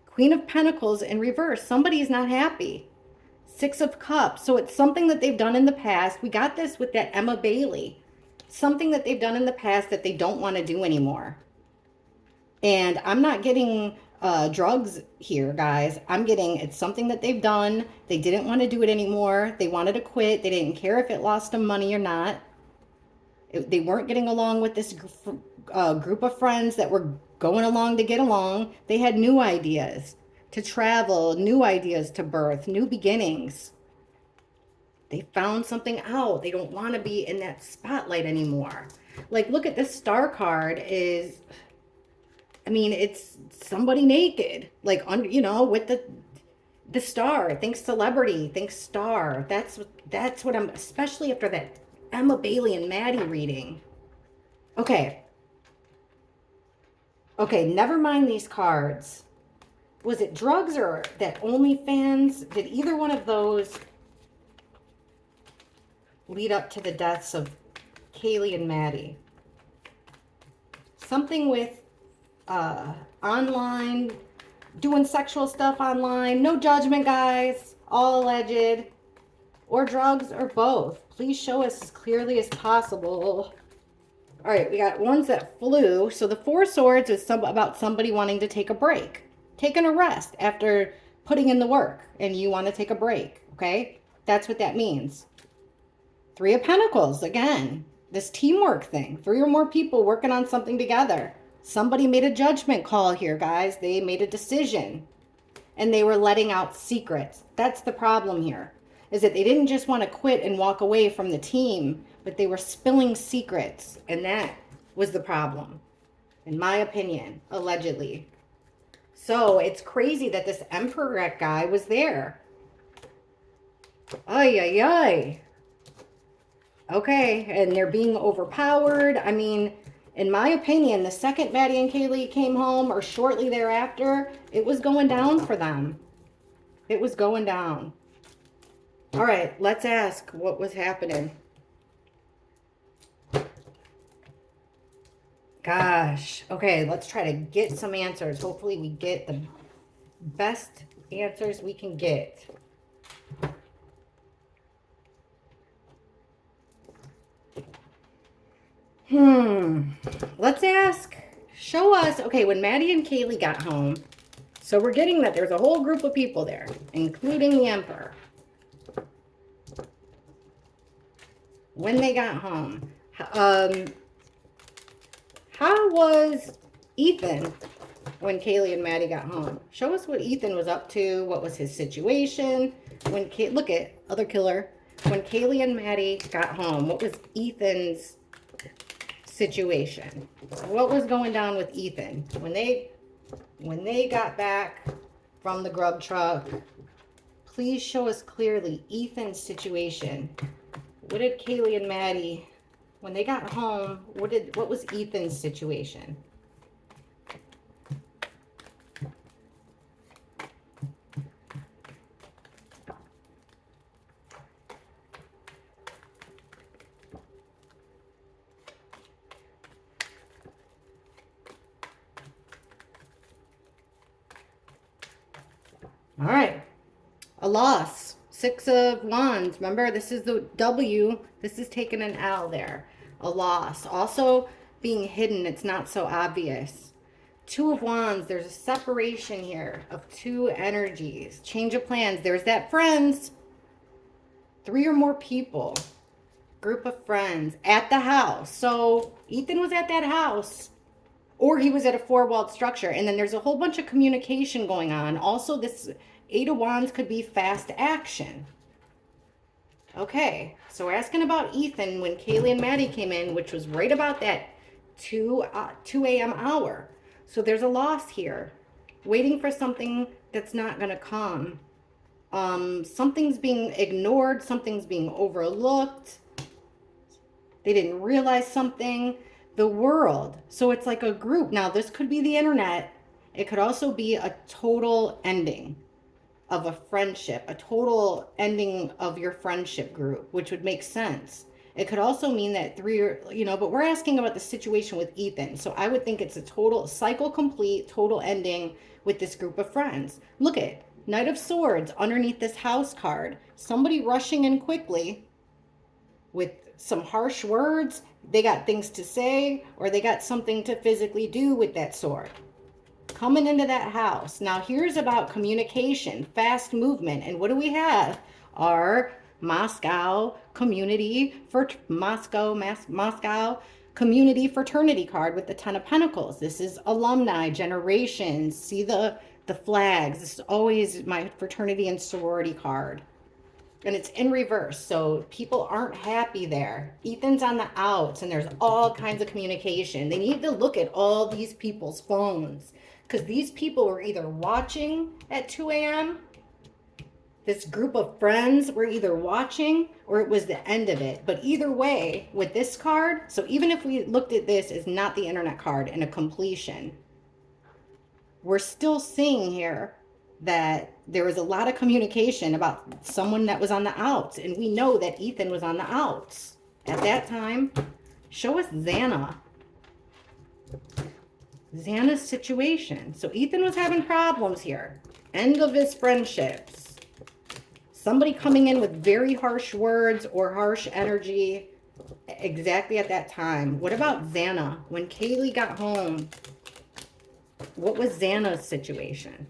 Queen of Pentacles in reverse. Somebody is not happy. 6 of Cups. So it's something that they've done in the past. We got this with that Emma Bailey. Something that they've done in the past that they don't want to do anymore. And I'm not getting drugs here, guys. I'm getting it's something that they've done. They didn't want to do it anymore. They wanted to quit. They didn't care if it lost them money or not. They weren't getting along with this group of friends that were going along to get along. They had new ideas to travel, new ideas to birth, new beginnings. They found something out. They don't want to be in that spotlight anymore. Like, look at this star card is, I mean, it's somebody naked, like, you know, with the star. Think celebrity, think star. That's what I'm, especially after that Emma Bailey and Maddie reading. Okay. Okay, never mind these cards. Was it drugs or that OnlyFans? Did either one of those lead up to the deaths of Kaylee and Maddie? Something with online, doing sexual stuff online. No judgment, guys. All alleged. Or drugs or both. Please show us as clearly as possible. All right, we got ones that flew. So the 4 Swords is about somebody wanting to take a break. Taking a rest after putting in the work. And you want to take a break, okay? That's what that means. 3 of Pentacles, again. This teamwork thing. 3 or more people working on something together. Somebody made a judgment call here, guys. They made a decision. And they were letting out secrets. That's the problem here. Is that they didn't just want to quit and walk away from the team, but they were spilling secrets. And that was the problem, in my opinion, allegedly. So it's crazy that this Emperor guy was there. Ay, ay, ay. Okay, and they're being overpowered. I mean, in my opinion, the second Maddie and Kaylee came home, or shortly thereafter, it was going down for them. It was going down. All right, let's ask what was happening. Gosh. Okay, let's try to get some answers. Hopefully we get the best answers we can get. Let's ask. Show us. Okay, when Maddie and Kaylee got home, so we're getting that there's a whole group of people there, including the Emperor. When they got home, how was Ethan when Kaylee and Maddie got home? Show us what Ethan was up to. What was his situation? When look at other killer. When Kaylee and Maddie got home, what was Ethan's situation? What was going down with Ethan when they got back from the grub truck? Please show us clearly Ethan's situation. What did Kaylee and Maddie, when they got home, what was Ethan's situation? All right. A loss. 6 of Wands. Remember, this is the W. This is taking an L there. A loss. Also being hidden. It's not so obvious. 2 of Wands. There's a separation here of 2 energies. Change of plans. There's that friends. 3 or more people. Group of friends at the house. So Ethan was at that house. Or he was at a 4-walled structure. And then there's a whole bunch of communication going on. Also, this 8 of Wands could be fast action. Okay, so we're asking about Ethan when Kaylee and Maddie came in, which was right about that 2 a.m. hour. So there's a loss here. Waiting for something that's not going to come. Something's being ignored. Something's being overlooked. They didn't realize something. The world. So it's like a group. Now, this could be the internet. It could also be a total ending of a friendship, a total ending of your friendship group, which would make sense. It could also mean that three or, but we're asking about the situation with Ethan. So I would think it's a total cycle complete, total ending with this group of friends. Look at Knight of Swords underneath this house card. Somebody rushing in quickly with some harsh words. They got things to say, or they got something to physically do with that sword. Coming into that house. Now here's about communication, fast movement. And what do we have? Our Moscow community for Moscow community fraternity card with the 10 of Pentacles. This is alumni, generations. See the flags. This is always my fraternity and sorority card. And it's in reverse, so people aren't happy there. Ethan's on the outs, and there's all kinds of communication. They need to look at all these people's phones, because these people were either watching at 2 a.m., this group of friends were either watching, or it was the end of it. But either way, with this card, so even if we looked at this as not the internet card and a completion, we're still seeing here that there was a lot of communication about someone that was on the outs. And we know that Ethan was on the outs at that time. Show us Zanna. Zanna's situation. So Ethan was having problems here. End of his friendships. Somebody coming in with very harsh words or harsh energy exactly at that time. What about Zanna? When Kaylee got home, what was Zanna's situation?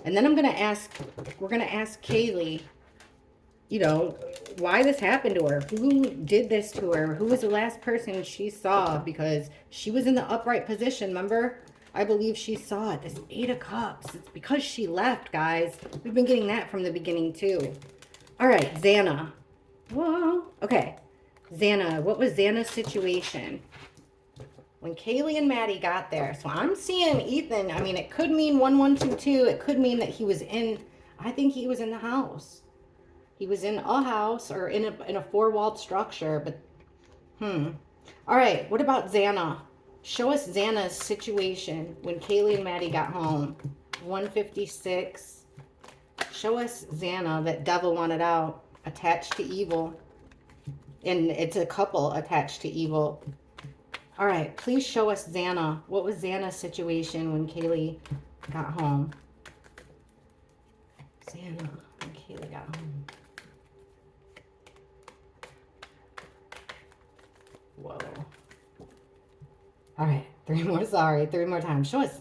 And then we're going to ask Kaylee, why this happened to her. Who did this to her? Who was the last person she saw? Because she was in the upright position, remember? I believe she saw it. This 8 of Cups. It's because she left, guys. We've been getting that from the beginning, too. All right, Zanna. Whoa. Okay. Zanna. What was Zanna's situation when Kaylee and Maddie got there? So I'm seeing Ethan. I mean, it could mean 1122. It could mean that he was I think he was in the house. He was in a house or in a four-walled structure. But, All right, what about Zanna? Show us Zanna's situation when Kaylee and Maddie got home. 156. Show us Zanna, that devil wanted out, attached to evil. And it's a couple attached to evil. All right, please show us Zanna. What was Zanna's situation when Kaylee got home? Zanna, when Kaylee got home. Whoa. All right, three more times. Show us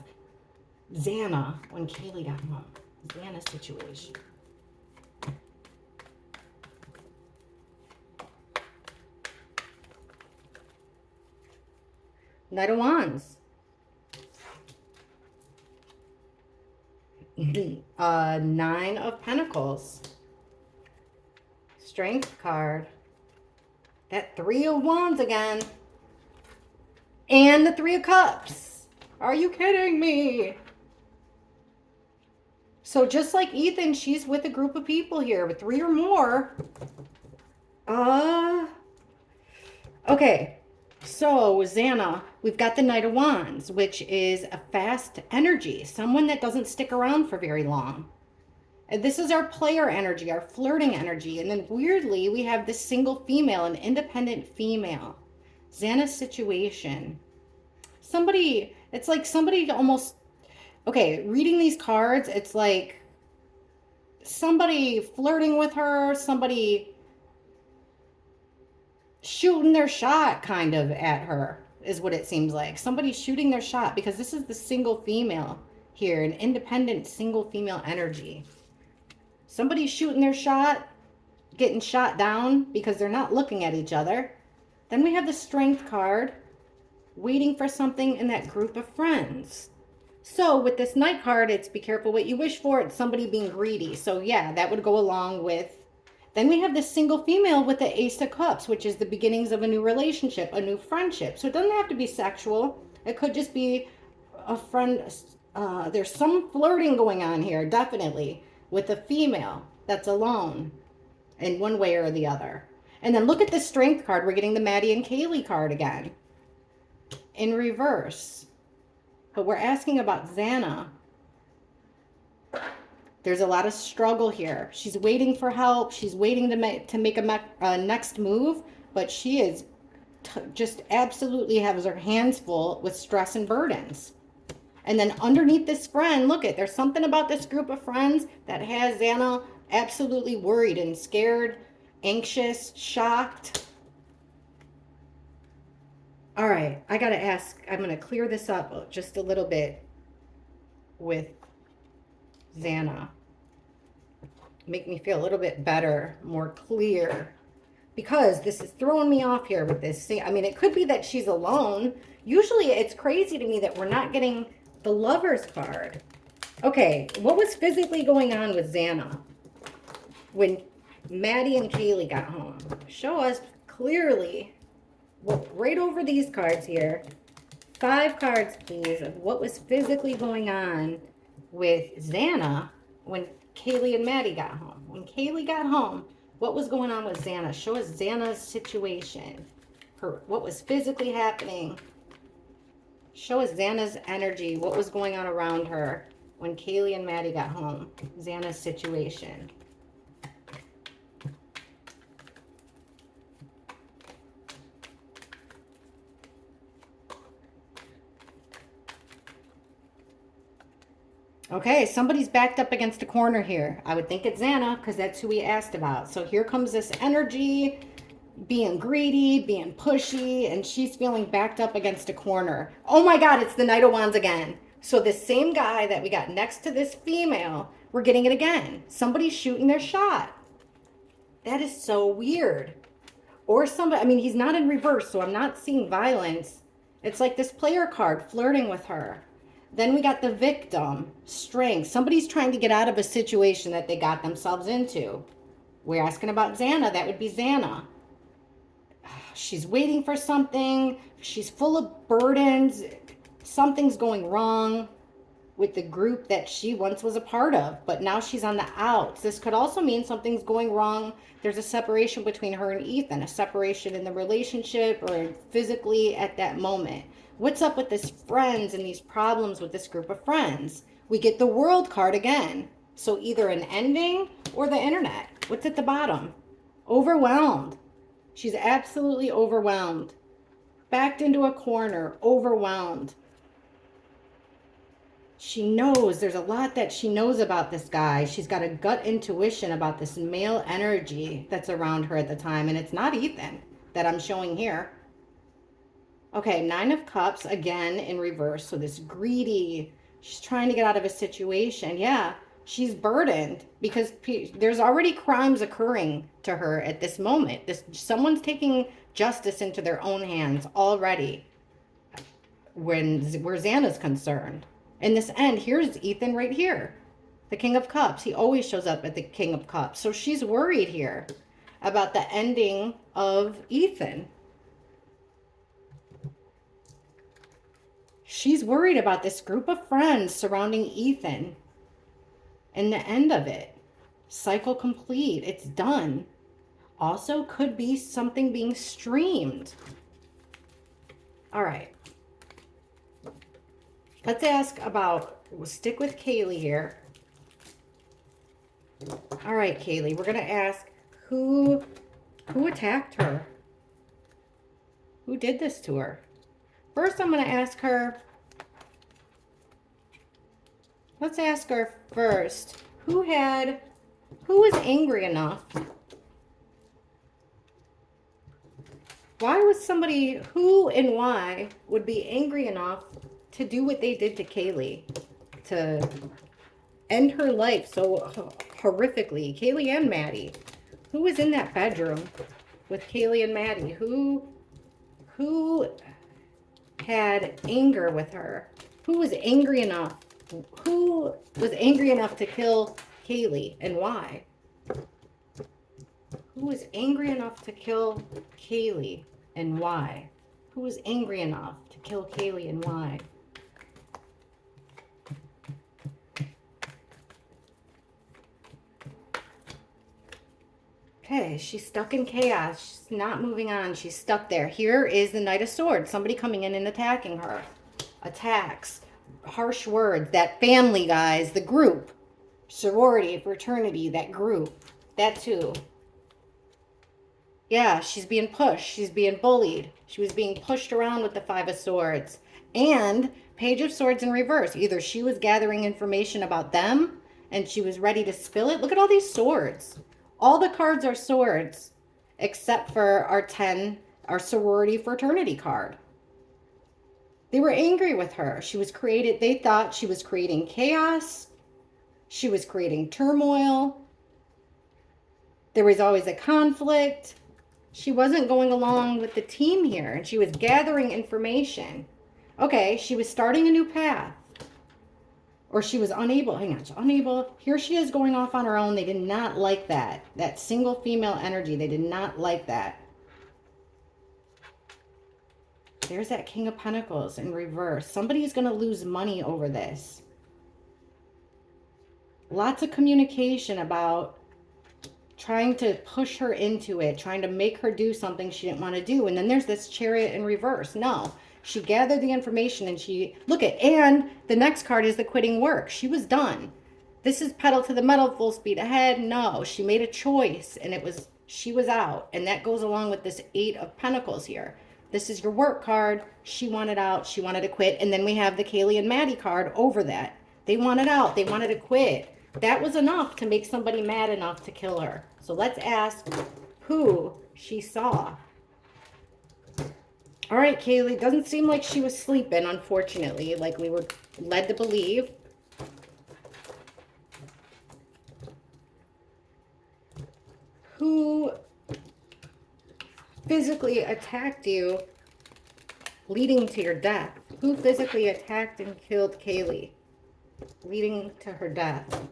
Zanna when Kaylee got home. Zanna's situation. Knight of Wands. 9 of Pentacles. Strength card. That 3 of Wands again. And the 3 of Cups. Are you kidding me? So just like Ethan, she's with a group of people here with 3 or more. Okay. So Zanna, we've got the Knight of Wands, which is a fast energy. Someone that doesn't stick around for very long. And this is our player energy, our flirting energy. And then weirdly, we have this single female, an independent female. Zanna's situation. It's like somebody almost, okay, reading these cards, it's like somebody flirting with her, somebody shooting their shot kind of at her is what it seems like. Somebody shooting their shot, because this is the single female here, an independent single female energy. Somebody shooting their shot, getting shot down because they're not looking at each other. Then we have the Strength card, waiting for something in that group of friends. So with this Knight card, it's be careful what you wish for. It's somebody being greedy. So yeah, that would go along with. Then we have this single female with the Ace of Cups, which is the beginnings of a new relationship, a new friendship. So it doesn't have to be sexual. It could just be a friend. There's some flirting going on here, definitely, with a female that's alone in one way or the other. And then look at the Strength card. We're getting the Maddie and Kaylee card again in reverse. But we're asking about Zanna. There's a lot of struggle here. She's waiting for help. She's waiting to make a next move, but she is just absolutely has her hands full with stress and burdens. And then underneath this friend, look at, there's something about this group of friends that has Zanna absolutely worried and scared, anxious, shocked. All right, I got to ask, I'm going to clear this up just a little bit with Zanna. Make me feel a little bit better, more clear. Because this is throwing me off here with this. I mean, it could be that she's alone. Usually it's crazy to me that we're not getting the Lover's card. Okay, what was physically going on with Zanna when Maddie and Kaylee got home? Show us clearly, right over these cards here. 5 cards, please, of what was physically going on with Zanna when Kaylee and Maddie got home. When Kaylee got home, what was going on with Zanna? Show us Zanna's situation. What was physically happening. Show us Zanna's energy. What was going on around her when Kaylee and Maddie got home. Zanna's situation. Okay, somebody's backed up against a corner here. I would think it's Zanna because that's who we asked about. So here comes this energy, being greedy, being pushy, and she's feeling backed up against a corner. Oh my God, it's the Knight of Wands again. So the same guy that we got next to this female, we're getting it again. Somebody's shooting their shot. That is so weird. Or somebody, I mean, he's not in reverse, so I'm not seeing violence. It's like this player card flirting with her. Then we got the victim, strength. Somebody's trying to get out of a situation that they got themselves into. We're asking about Zanna. That would be Zanna. She's waiting for something. She's full of burdens. Something's going wrong with the group that she once was a part of, but now she's on the outs. This could also mean something's going wrong. There's a separation between her and Ethan, a separation in the relationship or physically at that moment. What's up with this friends and these problems with this group of friends? We get the World card again. So either an ending or the internet. What's at the bottom? Overwhelmed. She's absolutely overwhelmed. Backed into a corner, overwhelmed. She knows, there's a lot that she knows about this guy. She's got a gut intuition about this male energy that's around her at the time. And it's not Ethan that I'm showing here. Okay, 9 of Cups, again, in reverse. So this greedy, she's trying to get out of a situation. Yeah, she's burdened because there's already crimes occurring to her at this moment. Someone's taking justice into their own hands already where Zanna's concerned. In this end, here's Ethan right here. The King of Cups. He always shows up at the King of Cups. So she's worried here about the ending of Ethan. She's worried about this group of friends surrounding Ethan and the end of it. Cycle complete. It's done. Also could be something being streamed. All right. Let's ask about, we'll stick with Kaylee here. All right, Kaylee, we're going to ask who attacked her? Who did this to her? First, I'm going to ask her, let's ask her first, who was angry enough? Why was somebody, who and why would be angry enough to do what they did to Kaylee? To end her life so horrifically. Kaylee and Maddie. Who was in that bedroom with Kaylee and Maddie? Who had anger with her? Who was angry enough? Who was angry enough to kill Kaylee and why? Who was angry enough to kill Kaylee and why? Who was angry enough to kill Kaylee and why? Okay, she's stuck in chaos. She's not moving on. She's stuck there. Here is the Knight of Swords. Somebody coming in and attacking her. Attacks. Harsh words. That family, guys. The group. sorority, fraternity, that group. That's who. Yeah, she's being pushed. She's being bullied. She was being pushed around with the Five of Swords. And Page of Swords in reverse. Either she was gathering information about them and she was ready to spill it. Look at all these swords. All the cards are swords except for our 10, our sorority fraternity card. They were angry with her. They thought she was creating chaos. She was creating turmoil. There was always a conflict. She wasn't going along with the team here, and she was gathering information. Okay, she was starting a new path. Or she was unable, hang on, she's unable. Here she is going off on her own. They did not like that. That single female energy, they did not like that. There's that King of Pentacles in reverse. Somebody is going to lose money over this. Lots of communication about trying to push her into it, trying to make her do something she didn't want to do. And then there's this Chariot in reverse. No, she gathered the information and and the next card is the quitting work. She was done. This is pedal to the metal, full speed ahead. No, she made a choice and she was out. And that goes along with this 8 of Pentacles here. This is your work card. She wanted out. She wanted to quit. And then we have the Kaylee and Maddie card over that. They wanted out. They wanted to quit. That was enough to make somebody mad enough to kill her. So let's ask who she saw. All right, Kaylee. Doesn't seem like she was sleeping, unfortunately, like we were led to believe. Who physically attacked you, leading to your death? Who physically attacked and killed Kaylee, leading to her death?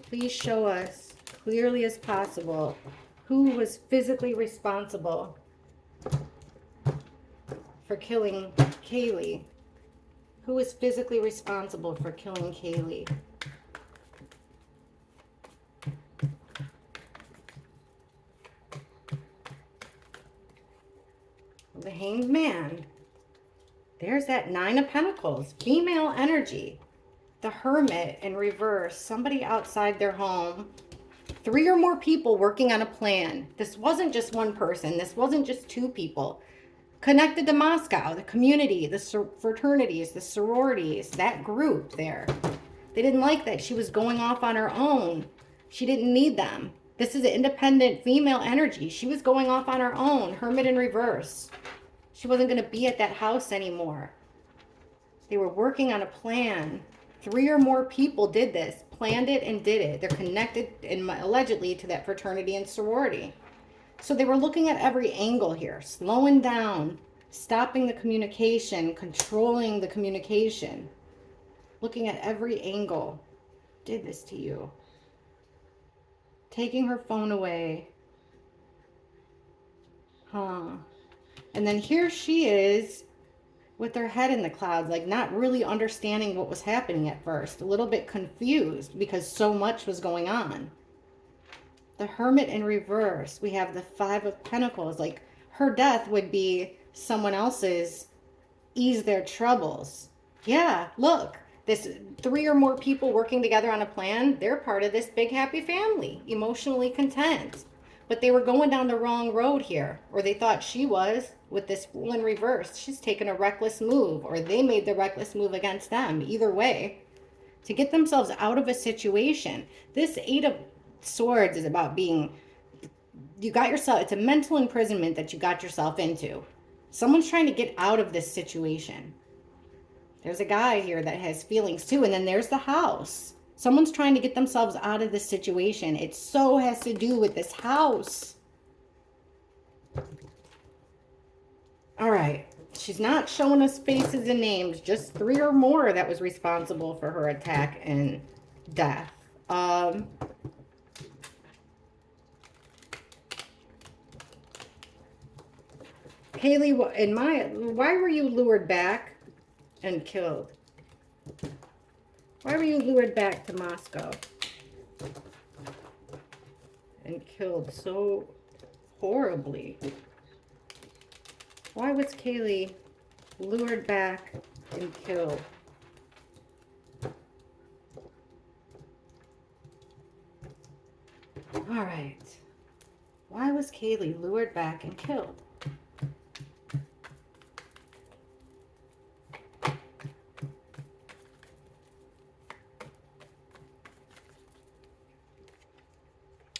Please show us clearly as possible who was physically responsible for killing Kaylee. Who was physically responsible for killing Kaylee? The Hanged Man. There's that 9 of Pentacles. Female energy. The Hermit in reverse. Somebody outside their home. 3 or more people working on a plan. This wasn't just one person. This wasn't just 2 people. Connected to Moscow, the community, the fraternities, the sororities, that group there. They didn't like that. She was going off on her own. She didn't need them. This is an independent female energy. She was going off on her own. Hermit in reverse. She wasn't going to be at that house anymore. They were working on a plan. 3 or more people did this, planned it and did it. They're connected allegedly to that fraternity and sorority. So they were looking at every angle here, slowing down, stopping the communication, controlling the communication, looking at every angle. Did this to you. Taking her phone away. And then here she is with her head in the clouds, like not really understanding what was happening at first. A little bit confused because so much was going on. The Hermit in reverse. We have the 5 of Pentacles. Like her death would be someone else's ease their troubles. Yeah, look. This 3 or more people working together on a plan. They're part of this big happy family. Emotionally content. But they were going down the wrong road here. Or they thought she was with this Fool in reverse. She's taken a reckless move. Or they made the reckless move against them. Either way. To get themselves out of a situation. This 8 of Swords is about it's a mental imprisonment that you got yourself into. Someone's trying to get out of this situation. There's a guy here that has feelings too, and then there's the house. Someone's trying to get themselves out of this situation. It so has to do with this house. All right. She's not showing us faces and names, just 3 or more that was responsible for her attack and death. Kaylee, why were you lured back and killed? Why were you lured back to Moscow and killed so horribly? Why was Kaylee lured back and killed? All right. Why was Kaylee lured back and killed?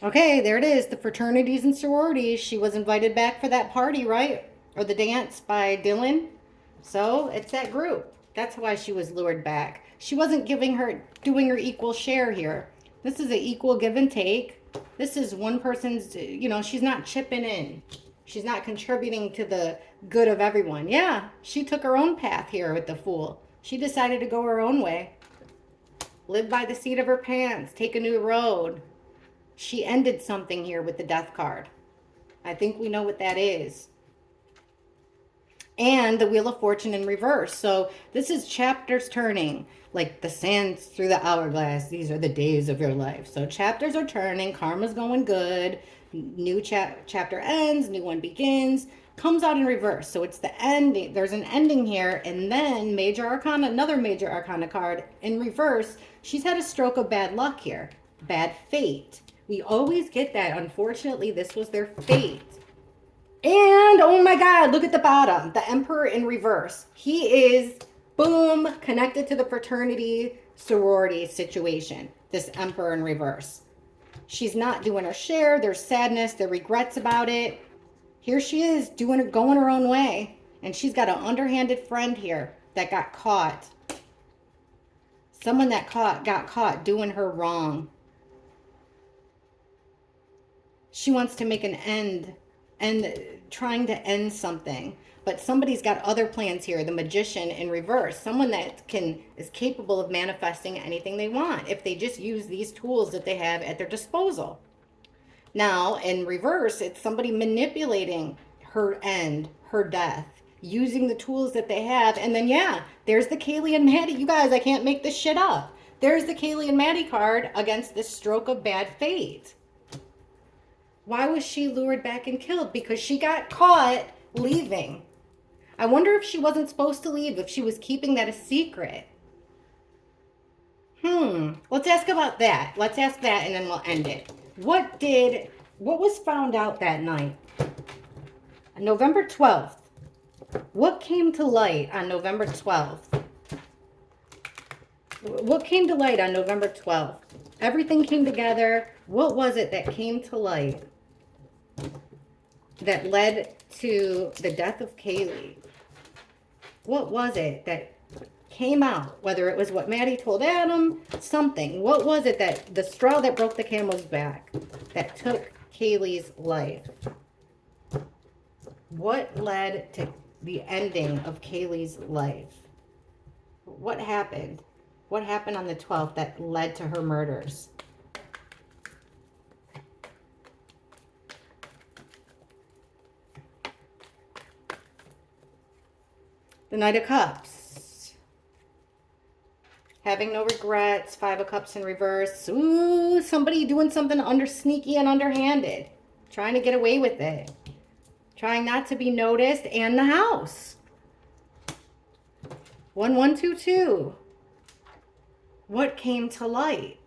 Okay, there it is. The fraternities and sororities. She was invited back for that party, right? Or the dance by Dylan. So it's that group. That's why she was lured back. She wasn't doing her equal share here. This is an equal give and take. This is one person's, she's not chipping in. She's not contributing to the good of everyone. Yeah, she took her own path here with the Fool. She decided to go her own way. Live by the seat of her pants. Take a new road. She ended something here with the Death card. I think we know what that is. And the Wheel of Fortune in reverse. So this is chapters turning, like the sands through the hourglass. These are the days of your life. So chapters are turning, karma's going good, new chapter ends, new one begins, comes out in reverse. So it's the ending. There's an ending here, and then Major Arcana, another Major Arcana card in reverse. She's had a stroke of bad luck here, bad fate. We always get that. Unfortunately, this was their fate. And, oh my God, look at the bottom. The Emperor in reverse. He is, boom, connected to the fraternity, sorority situation. This Emperor in reverse. She's not doing her share. There's sadness. There regrets about it. Here she is, going her own way. And she's got an underhanded friend here that got caught. Someone that got caught doing her wrong. She wants to make an end and trying to end something. But somebody's got other plans here. The Magician in reverse. Someone that is capable of manifesting anything they want if they just use these tools that they have at their disposal. Now, in reverse, it's somebody manipulating her end, her death, using the tools that they have. And then, yeah, there's the Kaylee and Maddie. You guys, I can't make this shit up. There's the Kaylee and Maddie card against this stroke of bad fate. Why was she lured back and killed? Because she got caught leaving. I wonder if she wasn't supposed to leave, if she was keeping that a secret. Let's ask about that. Let's ask that and then we'll end it. What was found out that night? November 12th. What came to light on November 12th? What came to light on November 12th? Everything came together. What was it that came to light that led to the death of Kaylee? What was it that came out? Whether it was what Maddie told Adam, something. What was it that the straw that broke the camel's back that took Kaylee's life? What led to the ending of Kaylee's life? What happened? What happened on the 12th that led to her murders? The Knight of Cups. Having no regrets. Five of Cups in reverse. Ooh, somebody doing something sneaky and underhanded. Trying to get away with it. Trying not to be noticed. And the House. 1122. What came to light?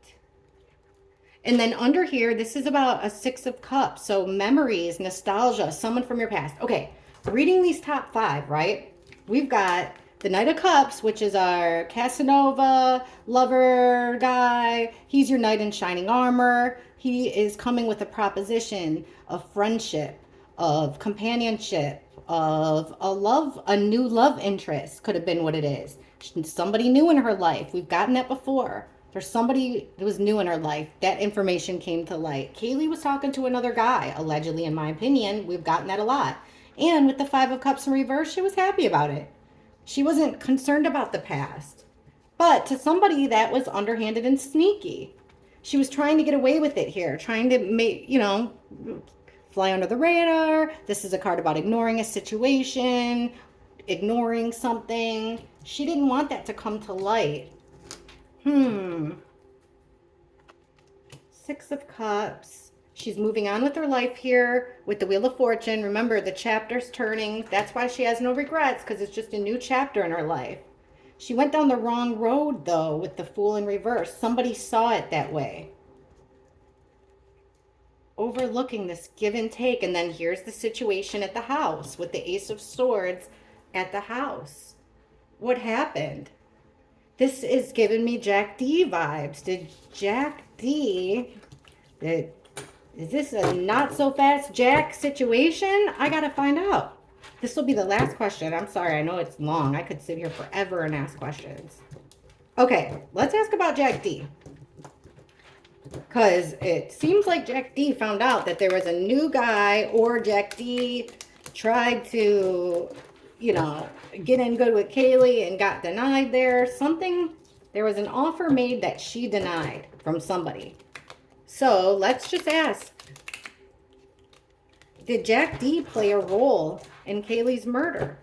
And then under here, this is about a Six of Cups. So memories, nostalgia, someone from your past. Okay, reading these top five, right? We've got the Knight of Cups, which is our Casanova lover guy. He's your knight in shining armor. He is coming with a proposition of friendship, of companionship, of a new love interest. Could have been what it is. Somebody new in her life. We've gotten that before. There's somebody who was new in her life. That information came to light. Kaylee was talking to another guy, allegedly, in my opinion. We've gotten that a lot. And with the Five of Cups in reverse, she was happy about it. She wasn't concerned about the past. But to somebody that was underhanded and sneaky. She was trying to get away with it here. Trying to make, fly under the radar. This is a card about ignoring a situation. Ignoring something. She didn't want that to come to light. Six of Cups. She's moving on with her life here with the Wheel of Fortune. Remember, the chapter's turning. That's why she has no regrets, because it's just a new chapter in her life. She went down the wrong road, though, with the Fool in reverse. Somebody saw it that way. overlooking this give and take. And then here's the situation at the house with the Ace of Swords at the house. What happened? This is giving me Jack D vibes. Did Jack D... Is this a not so fast Jack situation? I gotta find out. This will be the last question. I'm sorry, I know it's long. I could sit here forever and ask questions. Okay, let's ask about Jack D. Because it seems like Jack D found out that there was a new guy, or Jack D tried to, you know, get in good with Kaylee and got denied there. There was an offer made that she denied from somebody. So let's just ask, did Jack D play a role in Kaylee's murder?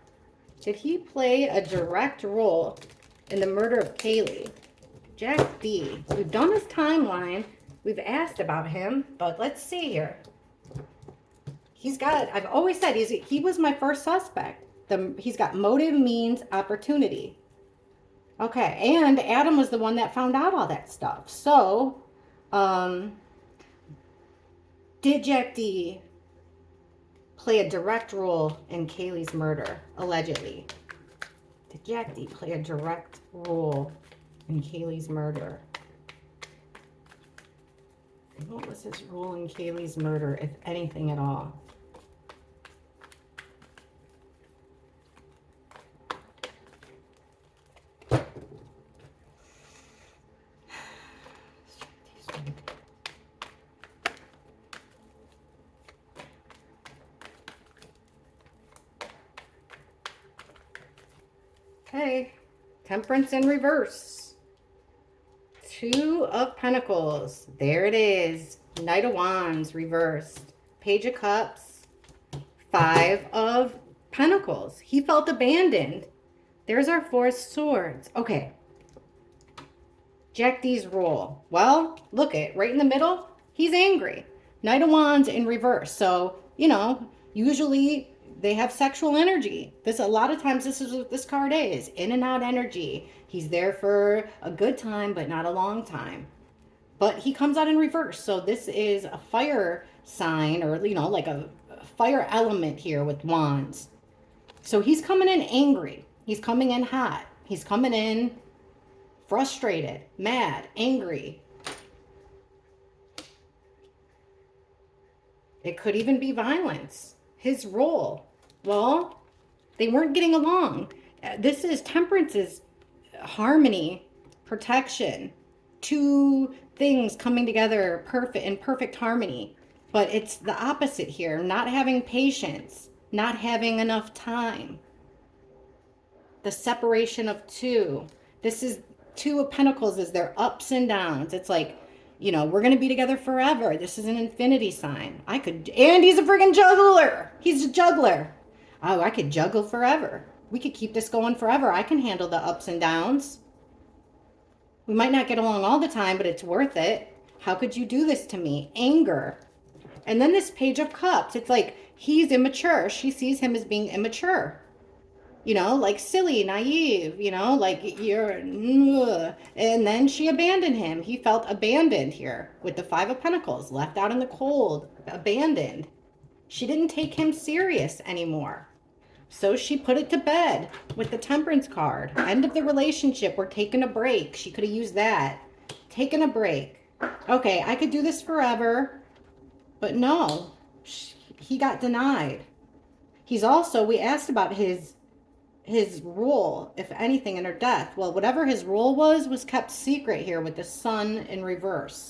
Did he play a direct role in the murder of Kaylee? Jack D. We've done his timeline. We've asked about him, but let's see here. I've always said he was my first suspect. He's got motive, means, opportunity. Okay, and Adam was the one that found out all that stuff. So, did Jack D play a direct role in Kaylee's murder, allegedly? Did Jack D play a direct role in Kaylee's murder? And what was his role in Kaylee's murder, if anything at all? Okay, Temperance in reverse. Two of Pentacles. There it is. Knight of Wands reversed. Page of Cups. Five of Pentacles. He felt abandoned. There's our Four of Swords. Okay. Jack D's role. Well, look it. Right in the middle, he's angry. Knight of Wands in reverse. So, you know, usually they have sexual energy. A lot of times this is what this card is. In and out energy. He's there for a good time, but not a long time. But he comes out in reverse. So this is a fire sign, or, you know, like a fire element here with wands. So he's coming in angry. He's coming in hot. He's coming in frustrated, mad, angry. It could even be violence. His role. Well, they weren't getting along. This is Temperance's harmony, protection, two things coming together in perfect harmony. But it's the opposite here. Not having patience, not having enough time. The separation of two. This is Two of Pentacles, is their ups and downs. It's like, you know, we're going to be together forever. This is an infinity sign. And he's a freaking juggler. He's a juggler. Oh, I could juggle forever. We could keep this going forever. I can handle the ups and downs. We might not get along all the time, but it's worth it. How could you do this to me? Anger. And then this Page of Cups. It's like he's immature. She sees him as being immature. You know, like silly, naive, you know, like and then she abandoned him. He felt abandoned here with the Five of Pentacles, left out in the cold, abandoned. She didn't take him serious anymore. So she put it to bed with the Temperance card. End of the relationship. We're taking a break. She could have used that. Taking a break. Okay, I could do this forever. But no, he got denied. He's also, we asked about his role, if anything, in her death. Well, whatever his role was kept secret here with the Sun in reverse.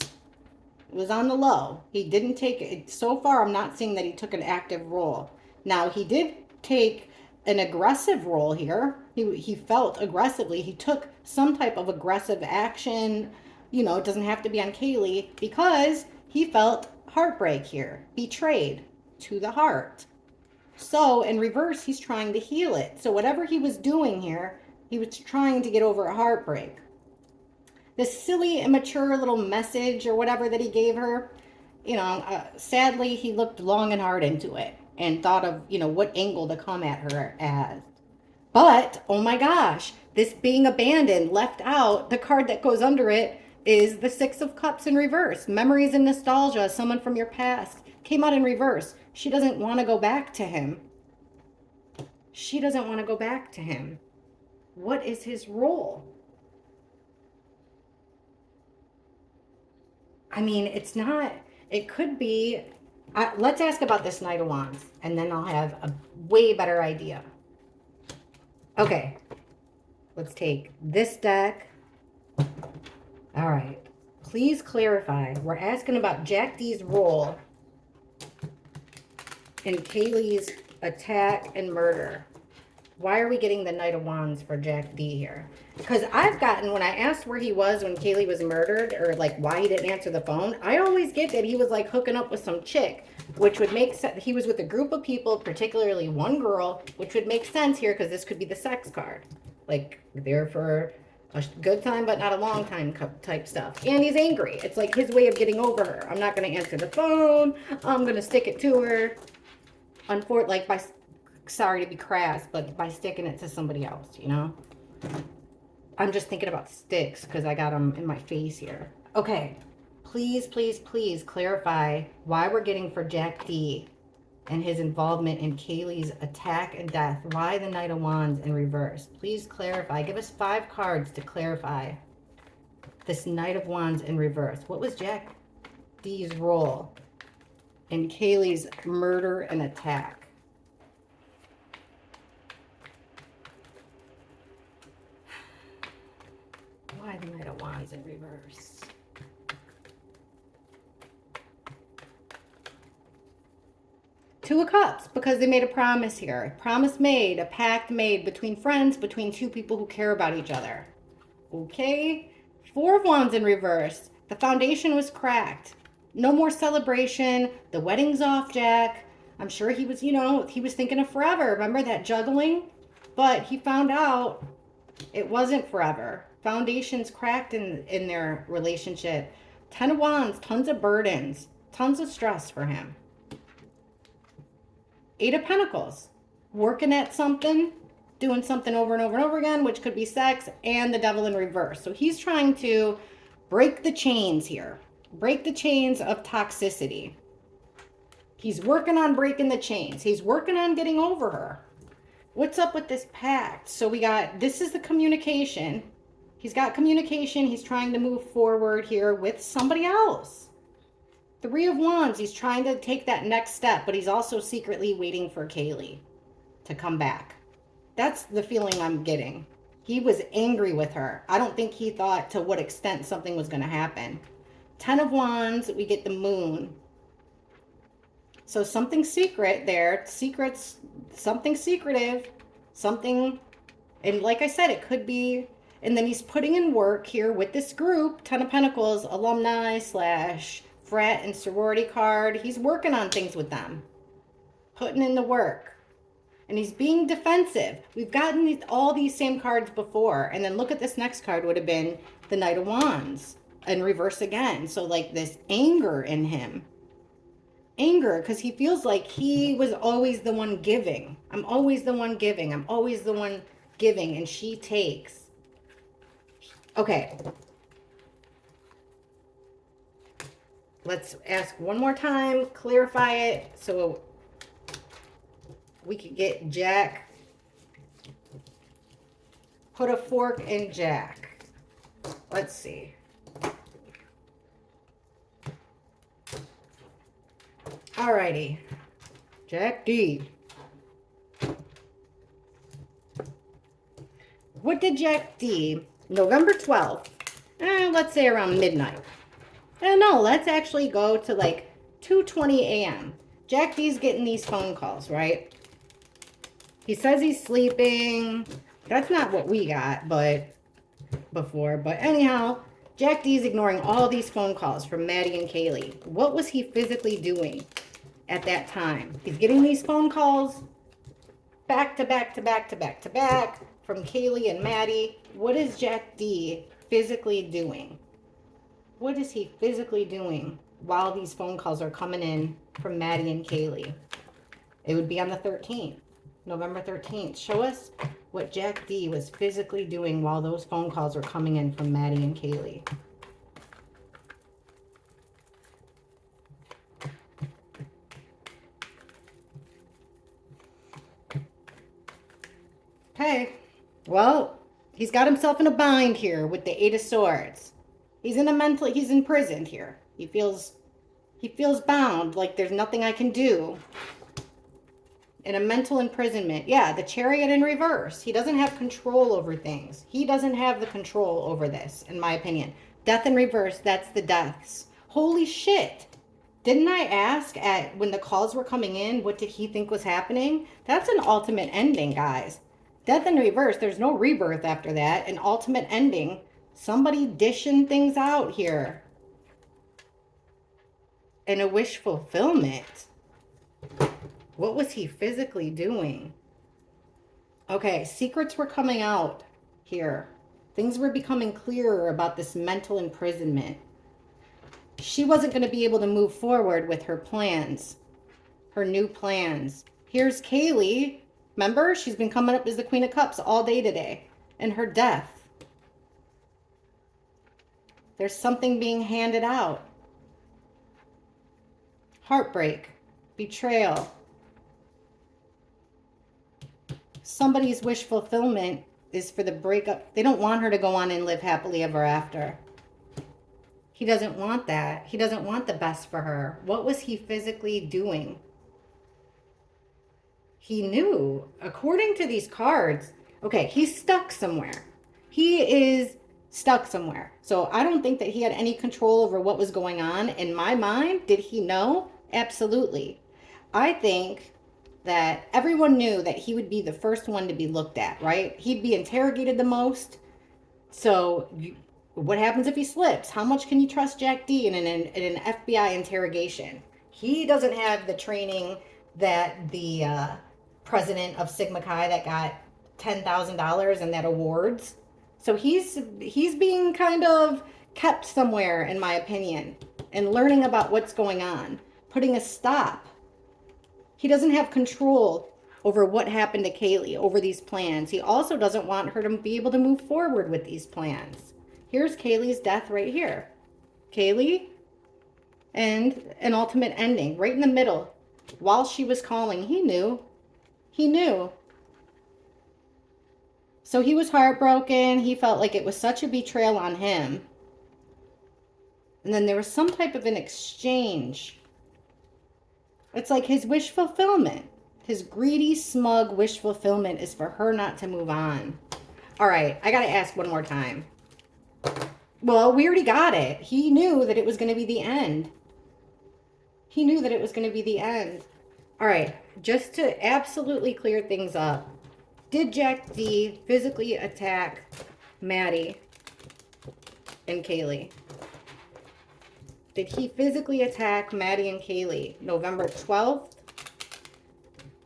It was on the low. He didn't take it. So far, I'm not seeing that he took an active role. Now, he did take an aggressive role here. He felt aggressively. He took some type of aggressive action. You know, it doesn't have to be on Kaylee, because he felt heartbreak here. Betrayed to the heart. So, in reverse, he's trying to heal it. So, whatever he was doing here, he was trying to get over a heartbreak. This silly, immature little message or whatever that he gave her, you know, sadly, he looked long and hard into it and thought of, you know, what angle to come at her as. But, oh my gosh, this being abandoned, left out, the card that goes under it, is the Six of Cups in reverse. Memories and nostalgia, someone from your past, came out in reverse. She doesn't want to go back to him. She doesn't want to go back to him. What is his role? I mean, it's not, it could be, let's ask about this Knight of Wands, and then I'll have a way better idea. Okay, let's take this deck. All right, please clarify. We're asking about Jack D's role in Kaylee's attack and murder. Why are we getting the Knight of Wands for Jack D here? Because I've gotten, when I asked where he was when Kaylee was murdered, or like why he didn't answer the phone, I always get that he was like hooking up with some chick, which would make sense. He was with a group of people, particularly one girl, which would make sense here because this could be the sex card. Like there for a good time, but not a long time type stuff. And he's angry. It's like his way of getting over her. I'm not going to answer the phone. I'm going to stick it to her. Like by, sorry to be crass, but by sticking it to somebody else, you know? I'm just thinking about sticks because I got them in my face here. Okay, please, please, please clarify why we're getting for Jack D and his involvement in Kaylee's attack and death. Why the Knight of Wands in reverse? Please clarify. Give us 5 cards to clarify this Knight of Wands in reverse. What was Jack D's role in Kaylee's murder and attack? Why the Knight of Wands in reverse? Two of Cups, because they made a promise here. A promise made, a pact made between friends, between two people who care about each other. Okay? Four of Wands in reverse. The foundation was cracked. No more celebration. The wedding's off, Jack. I'm sure he was, you know, he was thinking of forever. Remember that juggling? But he found out it wasn't forever. Foundations cracked in their relationship. 10 of Wands, tons of burdens, tons of stress for him. 8 of Pentacles, working at something, doing something over and over and over again, which could be sex, and the Devil in reverse. So he's trying to break the chains here. Break the chains of toxicity. He's working on breaking the chains. He's working on getting over her. What's up with this pact? So we got, this is the communication. He's got communication. He's trying to move forward here with somebody else. 3 of Wands. He's trying to take that next step, but he's also secretly waiting for Kaylee to come back. That's the feeling I'm getting. He was angry with her. I don't think he thought to what extent something was going to happen. 10 of Wands. We get the Moon. So something secret there. Secrets, something secretive. Something, and like I said, it could be. And then he's putting in work here with this group, 10 of Pentacles, alumni / frat and sorority card. He's working on things with them, putting in the work. And he's being defensive. We've gotten all these same cards before. And then look at this next card would have been the Knight of Wands in reverse again. So like this anger in him. Anger, because he feels like he was always the one giving. I'm always the one giving. I'm always the one giving. And she takes. Okay. Let's ask one more time, clarify it, so we could get Jack. Put a fork in Jack. Let's see. Alrighty. Jack D. What did Jack D, November 12th, let's say around midnight. No, let's actually go to like 2:20 a.m. Jack D's getting these phone calls, right? He says he's sleeping. That's not what we got, but before. But anyhow, Jack D's ignoring all these phone calls from Maddie and Kaylee. What was he physically doing at that time? He's getting these phone calls back to back to back to back to back from Kaylee and Maddie. What is Jack D physically doing? What is he physically doing while these phone calls are coming in from Maddie and Kaylee? It would be on the 13th, November 13th. Show us what Jack D was physically doing while those phone calls are coming in from Maddie and Kaylee. Okay. Well, he's got himself in a bind here with the Eight of Swords. He's imprisoned here. He feels bound, like there's nothing I can do. In a mental imprisonment. Yeah, the Chariot in reverse. He doesn't have control over things. He doesn't have the control over this, in my opinion. Death in reverse, that's the deaths. Holy shit. Didn't I ask when the calls were coming in, what did he think was happening? That's an ultimate ending, guys. Death in reverse, there's no rebirth after that. An ultimate ending. Somebody dishing things out here. And a wish fulfillment. What was he physically doing? Okay, secrets were coming out here. Things were becoming clearer about this mental imprisonment. She wasn't going to be able to move forward with her plans, her new plans. Here's Kaylee. Remember, she's been coming up as the Queen of Cups all day today. And her death. There's something being handed out. Heartbreak. Betrayal. Somebody's wish fulfillment is for the breakup. They don't want her to go on and live happily ever after. He doesn't want that. He doesn't want the best for her. What was he physically doing? He knew. According to these cards, okay, he's stuck somewhere. He is stuck somewhere. So I don't think that he had any control over what was going on. In my mind, did he know? Absolutely. I think that everyone knew that he would be the first one to be looked at, right? He'd be interrogated the most. So what happens if he slips? How much can you trust Jack D in an FBI interrogation? He doesn't have the training that the president of Sigma Chi that got $10,000 and that awards. So he's being kind of kept somewhere, in my opinion, and learning about what's going on, putting a stop. He doesn't have control over what happened to Kaylee, over these plans. He also doesn't want her to be able to move forward with these plans. Here's Kaylee's death right here. Kaylee and an ultimate ending right in the middle. While she was calling, he knew. He knew. So he was heartbroken. He felt like it was such a betrayal on him. And then there was some type of an exchange. It's like his wish fulfillment. His greedy, smug wish fulfillment is for her not to move on. All right, I got to ask one more time. Well, we already got it. He knew that it was going to be the end. He knew that it was going to be the end. All right, just to absolutely clear things up. Did Jack D physically attack Maddie and Kaylee? Did he physically attack Maddie and Kaylee November 12th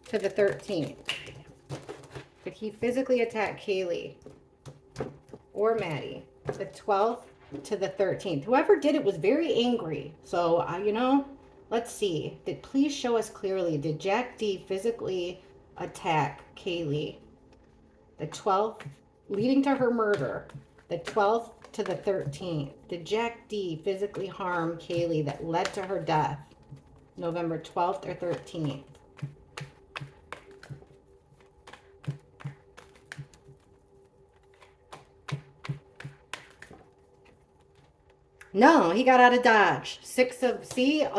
to the 13th? Did he physically attack Kaylee or Maddie the 12th to the 13th? Whoever did it was very angry. So, you know, let's see. Please show us clearly. Did Jack D physically attack Kaylee the 12th, leading to her murder, the 12th to the 13th? Did Jack D physically harm Kaylee that led to her death, November 12th or 13th? No, he got out of Dodge. See,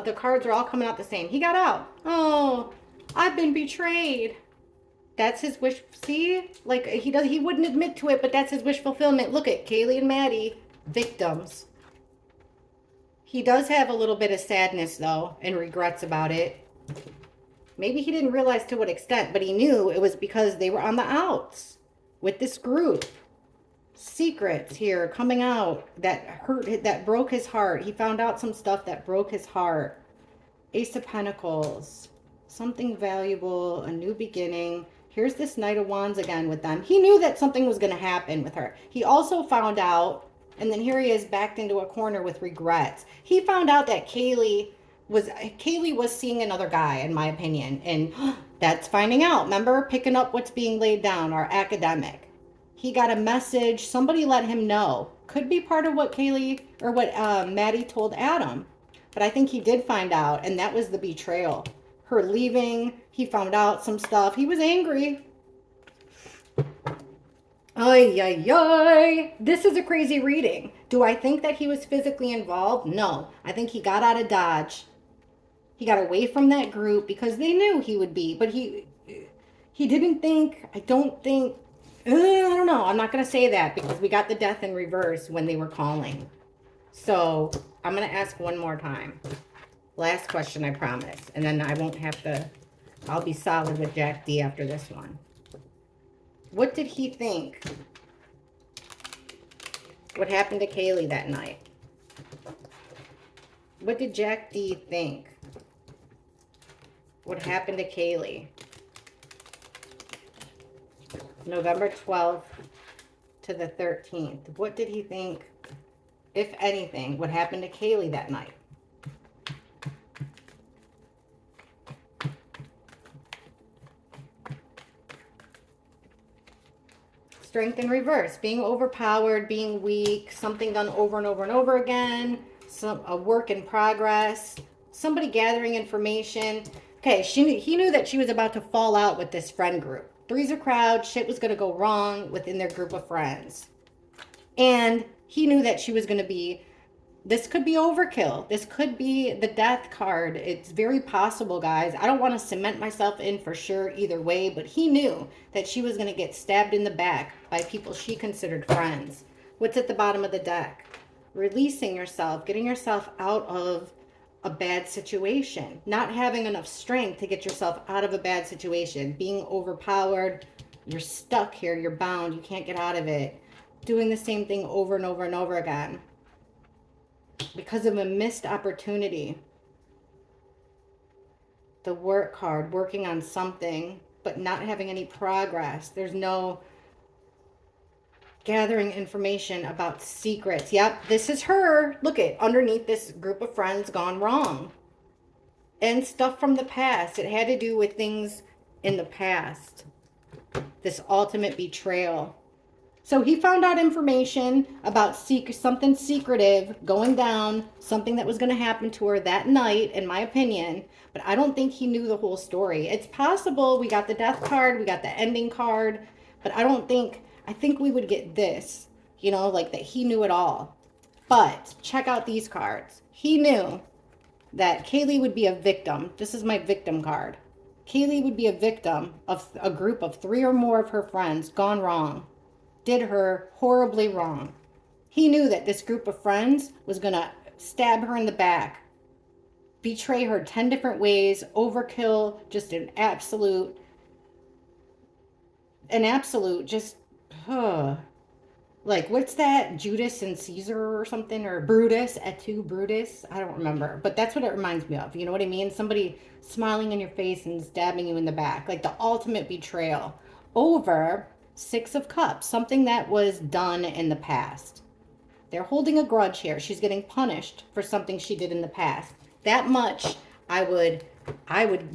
the cards are all coming out the same. He got out. Oh, I've been betrayed. That's his wish. See, like he wouldn't admit to it, but that's his wish fulfillment. Look at Kaylee and Maddie, victims. He does have a little bit of sadness though and regrets about it. Maybe he didn't realize to what extent, but he knew it was because they were on the outs with this group. Secrets here coming out that hurt, that broke his heart. He found out some stuff that broke his heart. Ace of Pentacles, something valuable, a new beginning. Here's this Knight of Wands again with them. He knew that something was going to happen with her. He also found out, and then here he is backed into a corner with regrets. He found out that Kaylee was seeing another guy, in my opinion, and that's finding out. Remember, picking up what's being laid down, our academic. He got a message. Somebody let him know. Could be part of what Kaylee or what Maddie told Adam. But I think he did find out, and that was the betrayal. Her leaving. He found out some stuff. He was angry. Ay, ay, ay. This is a crazy reading. Do I think that he was physically involved? No. I think he got out of Dodge. He got away from that group because they knew he would be, but he didn't think, I don't think, I don't know. I'm not going to say that because we got the death in reverse when they were calling. So I'm going to ask one more time. Last question, I promise. And then I won't have to, I'll be solid with Jack D after this one. What did he think? What happened to Kaylee that night? What did Jack D think? What happened to Kaylee? November 12th to the 13th. What did he think, if anything, what happened to Kaylee that night? Strength in reverse, being overpowered, being weak, something done over and over and over again, a work in progress, somebody gathering information. Okay, he knew that she was about to fall out with this friend group. Three's a crowd, shit was going to go wrong within their group of friends. And he knew that she was going to be, this could be overkill. This could be the death card. It's very possible, guys. I don't want to cement myself in for sure either way, but he knew that she was going to get stabbed in the back by people she considered friends. What's at the bottom of the deck? Releasing yourself, getting yourself out of a bad situation, not having enough strength to get yourself out of a bad situation, being overpowered, you're stuck here, you're bound, you can't get out of it, doing the same thing over and over and over again because of a missed opportunity. The work card, working on something, but not having any progress. There's no gathering information about secrets. Yep, this is her. Look at underneath this group of friends gone wrong. And stuff from the past. It had to do with things in the past. This ultimate betrayal. So he found out information about something secretive going down, something that was going to happen to her that night, in my opinion. But I don't think he knew the whole story. It's possible we got the death card, we got the ending card, but I don't think, I think we would get this, you know, like that he knew it all. But check out these cards. He knew that Kaylee would be a victim. This is my victim card. Kaylee would be a victim of a group of 3 or more of her friends gone wrong. Did her horribly wrong. He knew that this group of friends was going to stab her in the back, betray her 10 different ways, overkill, just an absolute, just, like, what's that? Judas and Caesar or something, or Brutus, et tu, Brutus? I don't remember, but that's what it reminds me of. You know what I mean? Somebody smiling in your face and stabbing you in the back, like the ultimate betrayal over 6 of Cups, something that was done in the past. They're holding a grudge here. She's getting punished for something she did in the past. That much I would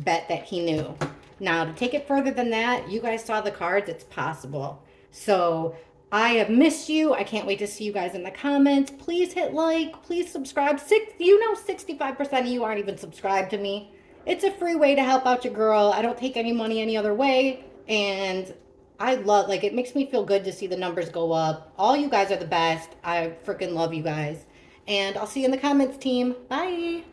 bet that he knew. Now, to take it further than that, you guys saw the cards. It's possible. So I have missed you. I can't wait to see you guys in the comments. Please hit like. Please subscribe. 65% of you aren't even subscribed to me. It's a free way to help out your girl. I don't take any money any other way. And I love, like, it makes me feel good to see the numbers go up. All you guys are the best. I freaking love you guys. And I'll see you in the comments, team. Bye.